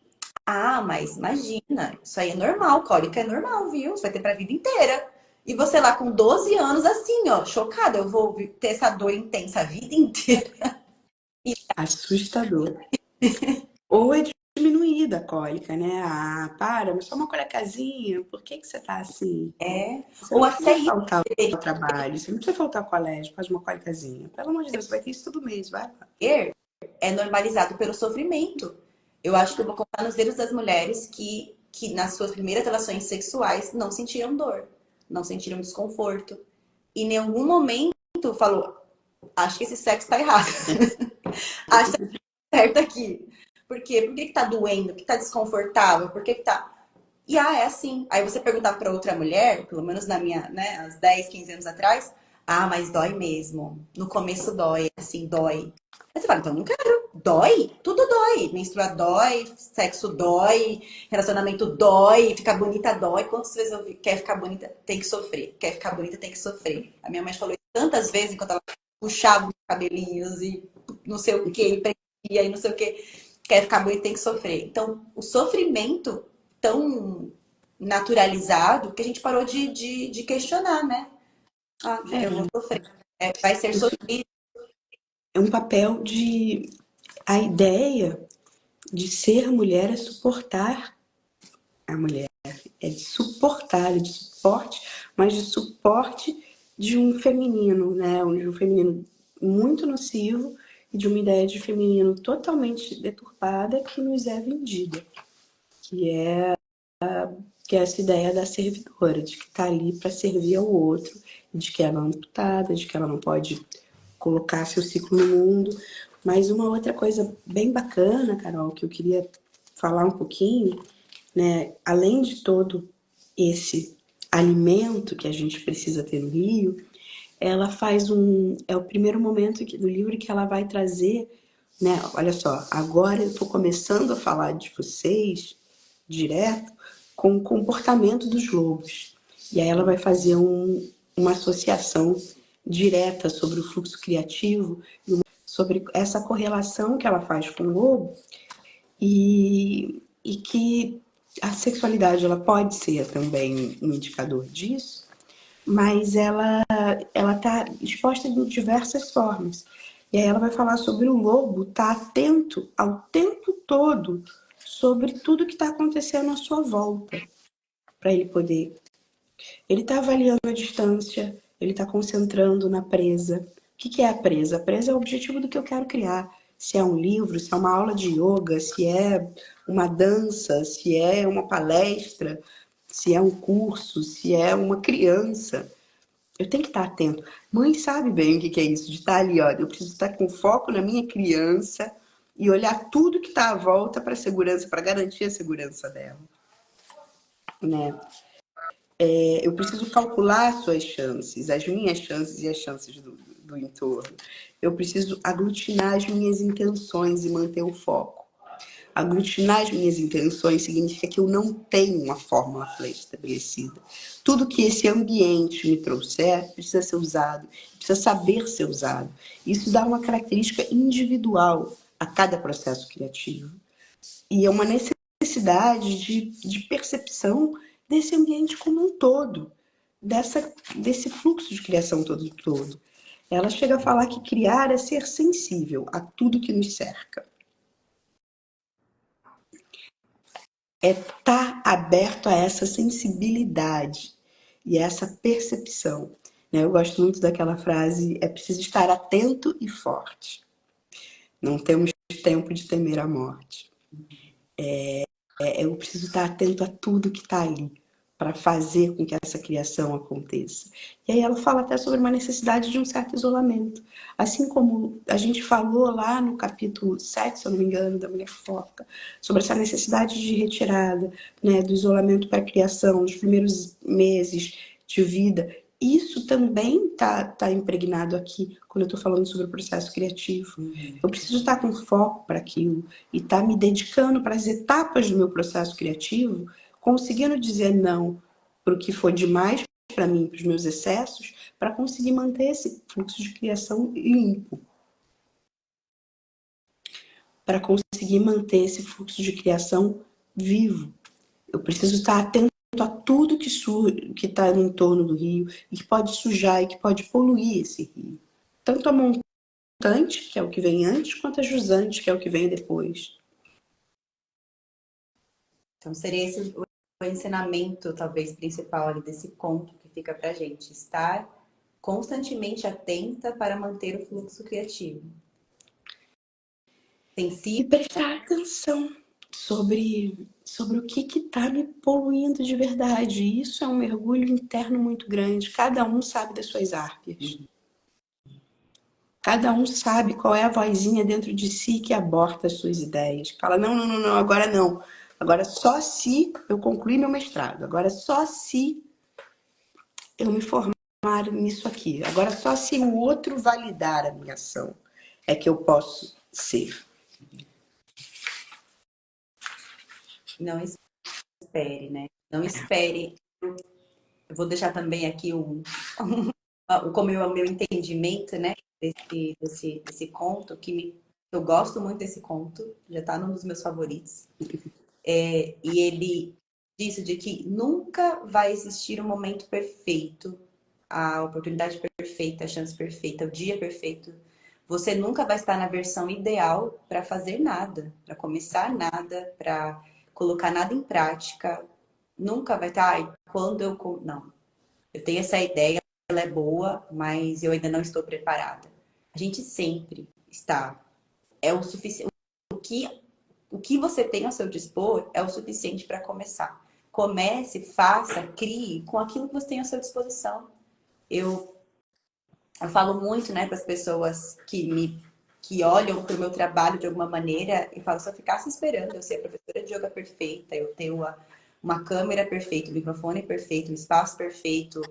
mas imagina, isso aí é normal, cólica é normal, viu? Você vai ter pra vida inteira. E você lá com 12 anos, assim, ó, chocada, eu vou ter essa dor intensa a vida inteira. Assustador. Ou é diminuída a cólica, né? Ah, para, mas só uma cólicazinha, por que você tá assim? Você Ou não até precisa isso faltar ao trabalho, você não precisa faltar ao colégio por causa de uma cólicazinha. Pelo amor de Deus, você vai ter isso todo mês, vai lá. é normalizado pelo sofrimento. Eu acho que eu vou contar nos dedos das mulheres que nas suas primeiras relações sexuais não sentiram dor, não sentiram desconforto. e em algum momento falou, acho que esse sexo tá errado. Acho que tá certo aqui. Por quê? Por que que tá doendo? Por que tá desconfortável? Por que que tá... E é assim. Aí você perguntar pra outra mulher, pelo menos na minha, né, há 10, 15 anos atrás, mas dói mesmo. No começo dói, assim, dói. Aí você fala, então não quero. Dói? Tudo dói. Menstruar dói, sexo dói, relacionamento dói, ficar bonita dói. Quantas vezes eu ouvi, quer ficar bonita, tem que sofrer. Quer ficar bonita, tem que sofrer. A minha mãe falou isso tantas vezes enquanto ela puxava os cabelinhos e não sei o que, e prendia e não sei o que. Quer ficar bonita, tem que sofrer. Então, o sofrimento tão naturalizado que a gente parou de questionar, né? Eu vou sofrer. Vai ser sofrido. É um papel de... A ideia de ser mulher é suportar a mulher. É de suportar, é de suporte, mas de suporte de um feminino, né? De um feminino muito nocivo e de uma ideia de feminino totalmente deturpada que nos é vendida, que é essa ideia da servidora, de que está ali para servir ao outro, de que ela é amputada, de que ela não pode colocar seu ciclo no mundo. Mas uma outra coisa bem bacana, Carol, que eu queria falar um pouquinho, né? Além de todo esse alimento que a gente precisa ter no Rio, ela faz é o primeiro momento do livro que ela vai trazer, né? Olha só, agora eu estou começando a falar de vocês direto com o comportamento dos lobos. E aí ela vai fazer uma associação direta sobre o fluxo criativo, sobre essa correlação que ela faz com o lobo e que a sexualidade ela pode ser também um indicador disso, mas ela está exposta de diversas formas. E aí ela vai falar sobre o lobo estar atento ao tempo todo sobre tudo que está acontecendo à sua volta, para ele poder. Ele está avaliando a distância, ele está concentrando na presa. O que é a presa? A presa é o objetivo do que eu quero criar. Se é um livro, se é uma aula de yoga, se é uma dança, se é uma palestra, se é um curso, se é uma criança. Eu tenho que estar atento. Mãe sabe bem o que é isso, de estar ali, ó. Eu preciso estar com foco na minha criança e olhar tudo que está à volta para a segurança, para garantir a segurança dela, né? Eu preciso calcular as suas chances, as minhas chances e as chances do entorno. Eu preciso aglutinar as minhas intenções e manter o foco. Aglutinar as minhas intenções significa que eu não tenho uma fórmula pré-estabelecida. Tudo que esse ambiente me trouxer precisa ser usado, precisa saber ser usado. Isso dá uma característica individual a cada processo criativo. E é uma necessidade de percepção desse ambiente como um todo, desse fluxo de criação todo. Ela chega a falar que criar é ser sensível a tudo que nos cerca. É estar aberto a essa sensibilidade e essa percepção. Eu gosto muito daquela frase, é preciso estar atento e forte. Não temos tempo de temer a morte. Eu preciso estar atento a tudo que está ali para fazer com que essa criação aconteça. E aí ela fala até sobre uma necessidade de um certo isolamento. Assim como a gente falou lá no capítulo 7, se eu não me engano, da Mulher Foca, sobre essa necessidade de retirada, né, do isolamento para a criação, nos primeiros meses de vida. Isso também tá impregnado aqui, quando eu estou falando sobre o processo criativo. Eu preciso estar com foco para aquilo e estar me dedicando para as etapas do meu processo criativo, conseguindo dizer não para o que foi demais para mim, para os meus excessos, para conseguir manter esse fluxo de criação limpo. Para conseguir manter esse fluxo de criação vivo. Eu preciso estar atento a tudo que está no entorno do rio e que pode sujar e que pode poluir esse rio. Tanto a montante, que é o que vem antes, quanto a jusante, que é o que vem depois. Então, seria esse o ensinamento, talvez, principal ali desse conto que fica pra gente. Estar constantemente atenta para manter o fluxo criativo. E Sensível. prestar atenção. sobre o que está me poluindo de verdade. E isso é um mergulho interno muito grande. Cada um sabe das suas árvores. Cada um sabe qual é a vozinha dentro de si que aborta as suas ideias. Fala, não, não, não, não, agora não. Agora só se eu concluir meu mestrado. Agora só se eu me formar nisso aqui. Agora só se o outro validar a minha ação é que eu posso ser. Não espere, né? Não espere. Eu vou deixar também aqui como é o meu entendimento, né? Desse conto, eu gosto muito desse conto, já está num dos meus favoritos. E ele diz de que nunca vai existir um momento perfeito, a oportunidade perfeita, a chance perfeita, o dia perfeito. Você nunca vai estar na versão ideal para fazer nada, para começar nada, para colocar nada em prática. Nunca vai estar, quando eu. Não. Eu tenho essa ideia, ela é boa, mas eu ainda não estou preparada. A gente sempre está. É o suficiente. O que você tem ao seu dispor é o suficiente para começar. Comece, faça, crie com aquilo que você tem à sua disposição. Eu, eu falo muito, né, para as pessoas que olham para o meu trabalho de alguma maneira e falam, se eu ficasse esperando eu ser a professora de yoga perfeita, eu ter uma câmera perfeita, um microfone perfeito, um espaço perfeito,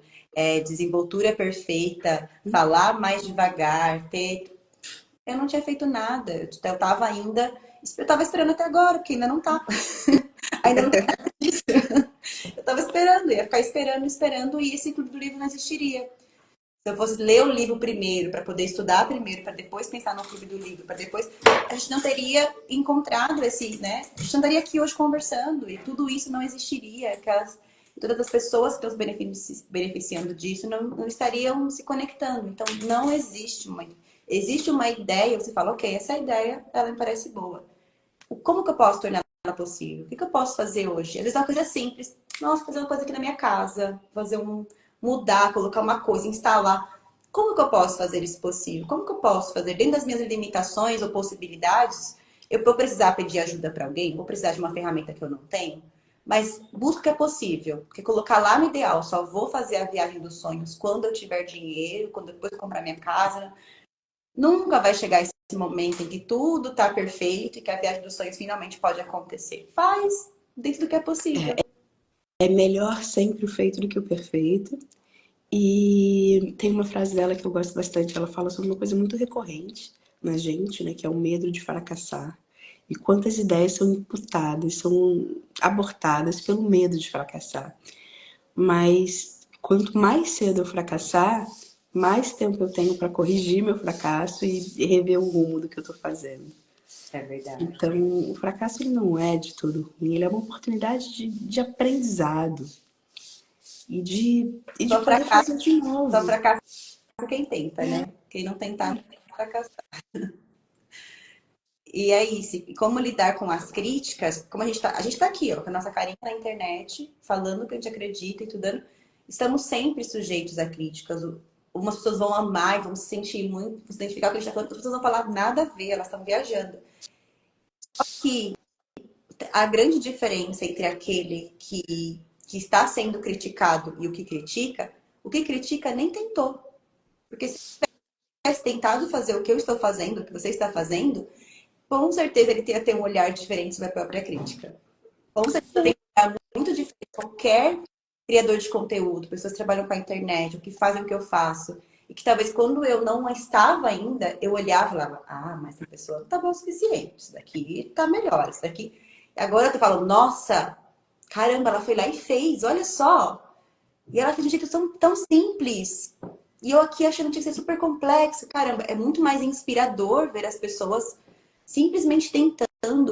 desenvoltura perfeita, falar mais devagar, eu não tinha feito nada. Eu estava ainda. Eu estava esperando até agora, porque ainda não tá. Ainda não tá isso. Eu estava esperando, ia ficar esperando, esperando, e esse clube do livro não existiria. Se eu fosse ler o livro primeiro, para poder estudar primeiro, para depois pensar no clube do livro, para depois. A gente não teria encontrado esse, né? A gente não estaria aqui hoje conversando, e tudo isso não existiria. Todas as pessoas que estão se beneficiando disso não estariam se conectando. Então, não existe existe uma ideia, você fala, ok, essa ideia, ela me parece boa. Como que eu posso tornar ela possível? O que eu posso fazer hoje? Às vezes é uma coisa simples. Nossa, fazer uma coisa aqui na minha casa, mudar, colocar uma coisa, instalar. Como que eu posso fazer isso possível? Como que eu posso fazer dentro das minhas limitações ou possibilidades? Eu vou precisar pedir ajuda para alguém? Vou precisar de uma ferramenta que eu não tenho? Mas busco o que é possível. Porque colocar lá no ideal, só vou fazer a viagem dos sonhos quando eu tiver dinheiro, quando depois eu comprar minha casa. Nunca vai chegar esse momento em que tudo está perfeito e que a viagem dos sonhos finalmente pode acontecer. Faz dentro do que é possível. É melhor sempre o feito do que o perfeito. E tem uma frase dela que eu gosto bastante. Ela fala sobre uma coisa muito recorrente na gente, né? Que é o medo de fracassar. E quantas ideias são imputadas, são abortadas pelo medo de fracassar. Mas quanto mais cedo eu fracassar, mais tempo eu tenho para corrigir meu fracasso e rever o rumo do que eu estou fazendo. É verdade. Então, o fracasso ele não é de todo ruim, ele é uma oportunidade de aprendizado e de poder fazer de novo. Só fracassa quem tenta, né? Quem não tentar, não fracassa. E é isso. E como lidar com as críticas? Como a gente tá aqui, ó, com a nossa carinha na internet, falando o que a gente acredita e tudo. Estamos sempre sujeitos a críticas. Umas pessoas vão amar e vão se sentir muito, vão se identificar com o que a gente tá falando, outras pessoas vão falar nada a ver, elas estão viajando. Só que a grande diferença entre aquele que está sendo criticado e o que critica nem tentou. Porque se tivesse tentado fazer o que eu estou fazendo, o que você está fazendo, com certeza ele ia ter um olhar diferente sobre a própria crítica. Com certeza tem um olhar muito diferente. Qualquer criador de conteúdo, pessoas que trabalham com a internet, ou que fazem o que eu faço, e que talvez quando eu não estava ainda, eu olhava e falava, ah, mas essa pessoa não tá bom o suficiente, isso daqui tá melhor, isso daqui. Agora eu tô falando, nossa, caramba, ela foi lá e fez, olha só. E ela fez de um jeito tão simples. E eu aqui achando que tinha que ser super complexo. Caramba, é muito mais inspirador ver as pessoas simplesmente tentando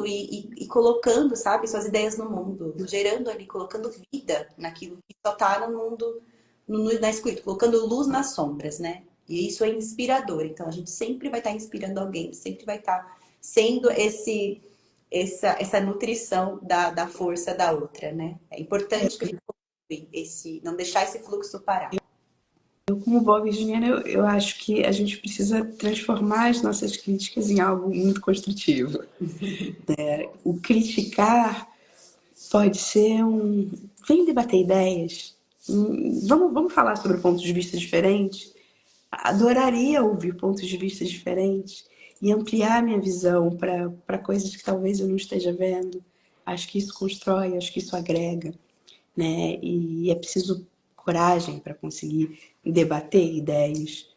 e colocando, sabe, suas ideias no mundo, gerando ali, colocando vida naquilo que só tá no mundo, na escuridão, colocando luz nas sombras, né? E isso é inspirador. Então a gente sempre vai estar inspirando alguém, sempre vai estar sendo essa nutrição da força da outra, né? É importante que a gente não deixar esse fluxo parar. como boa virginiana, eu acho que a gente precisa transformar as nossas críticas em algo muito construtivo. O criticar pode ser um... Vem debater ideias. Vamos falar sobre pontos de vista diferentes? Adoraria ouvir pontos de vista diferentes e ampliar minha visão para coisas que talvez eu não esteja vendo. Acho que isso constrói, acho que isso agrega, né? E é preciso coragem para conseguir debater ideias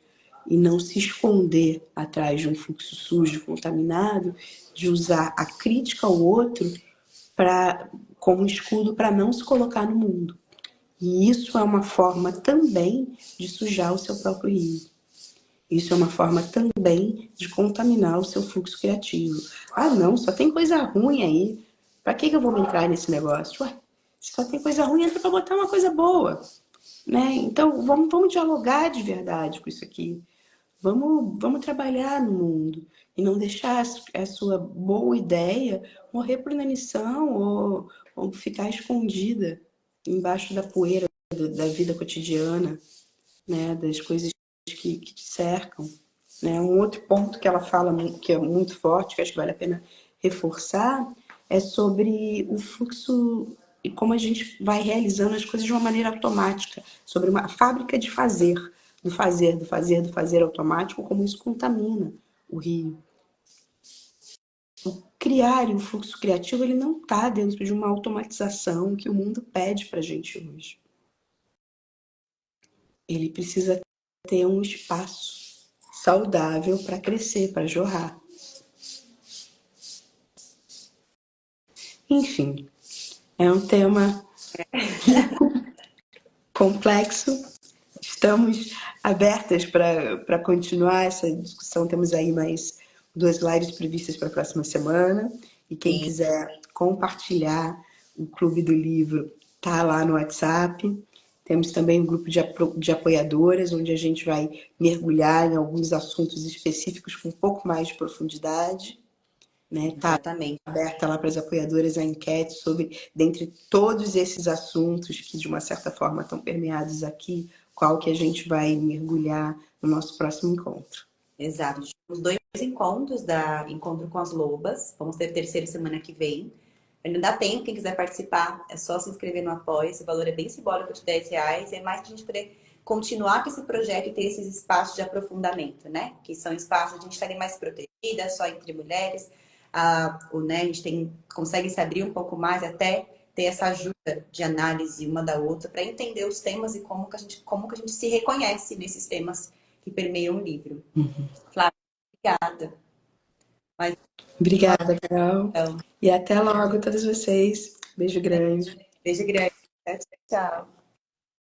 e não se esconder atrás de um fluxo sujo, contaminado, de usar a crítica ao outro como escudo para não se colocar no mundo. E isso é uma forma também de sujar o seu próprio rio. Isso é uma forma também de contaminar o seu fluxo criativo. Ah, não, só tem coisa ruim aí. Para que eu vou entrar nesse negócio? Ué, se só tem coisa ruim, entra para botar uma coisa boa. Né? Então, vamos dialogar de verdade com isso aqui. Vamos trabalhar no mundo e não deixar a sua boa ideia morrer por inanição ou ficar escondida embaixo da poeira da vida cotidiana, né? Das coisas que te cercam. Né? Um outro ponto que ela fala, que é muito forte, que acho que vale a pena reforçar, é sobre o fluxo e como a gente vai realizando as coisas de uma maneira automática, sobre uma fábrica de fazer, do fazer, do fazer, do fazer automático, como isso contamina o rio. O criar e o fluxo criativo, ele não está dentro de uma automatização que o mundo pede para a gente hoje. Ele precisa ter um espaço saudável para crescer, para jorrar. Enfim, é um tema complexo. Estamos abertas para continuar essa discussão. Temos aí mais 2 lives previstas para a próxima semana. E quem quiser compartilhar o Clube do Livro, tá lá no WhatsApp. Temos também um grupo de apoiadoras, onde a gente vai mergulhar em alguns assuntos específicos com um pouco mais de profundidade. Né? Tá Exatamente. aberta lá para as apoiadoras a enquete sobre, dentre todos esses assuntos que de uma certa forma estão permeados aqui, qual que a gente vai mergulhar no nosso próximo encontro. Exato. Os 2 encontros da Encontro com as Lobas. Vamos ter terceiro semana que vem. Ainda dá tempo, quem quiser participar, é só se inscrever no apoio. Esse valor é bem simbólico de R$10. É mais para a gente poder continuar com esse projeto e ter esses espaços de aprofundamento, né? Que são espaços de a gente estar mais protegida, só entre mulheres. Né, a gente consegue se abrir um pouco mais, até ter essa ajuda de análise uma da outra para entender os temas e como que a gente se reconhece nesses temas que permeiam o livro. Flávia, obrigada. Mas, Obrigada, Carol. então, E até logo, todos vocês. Beijo grande. beijo grande. Tchau, tchau.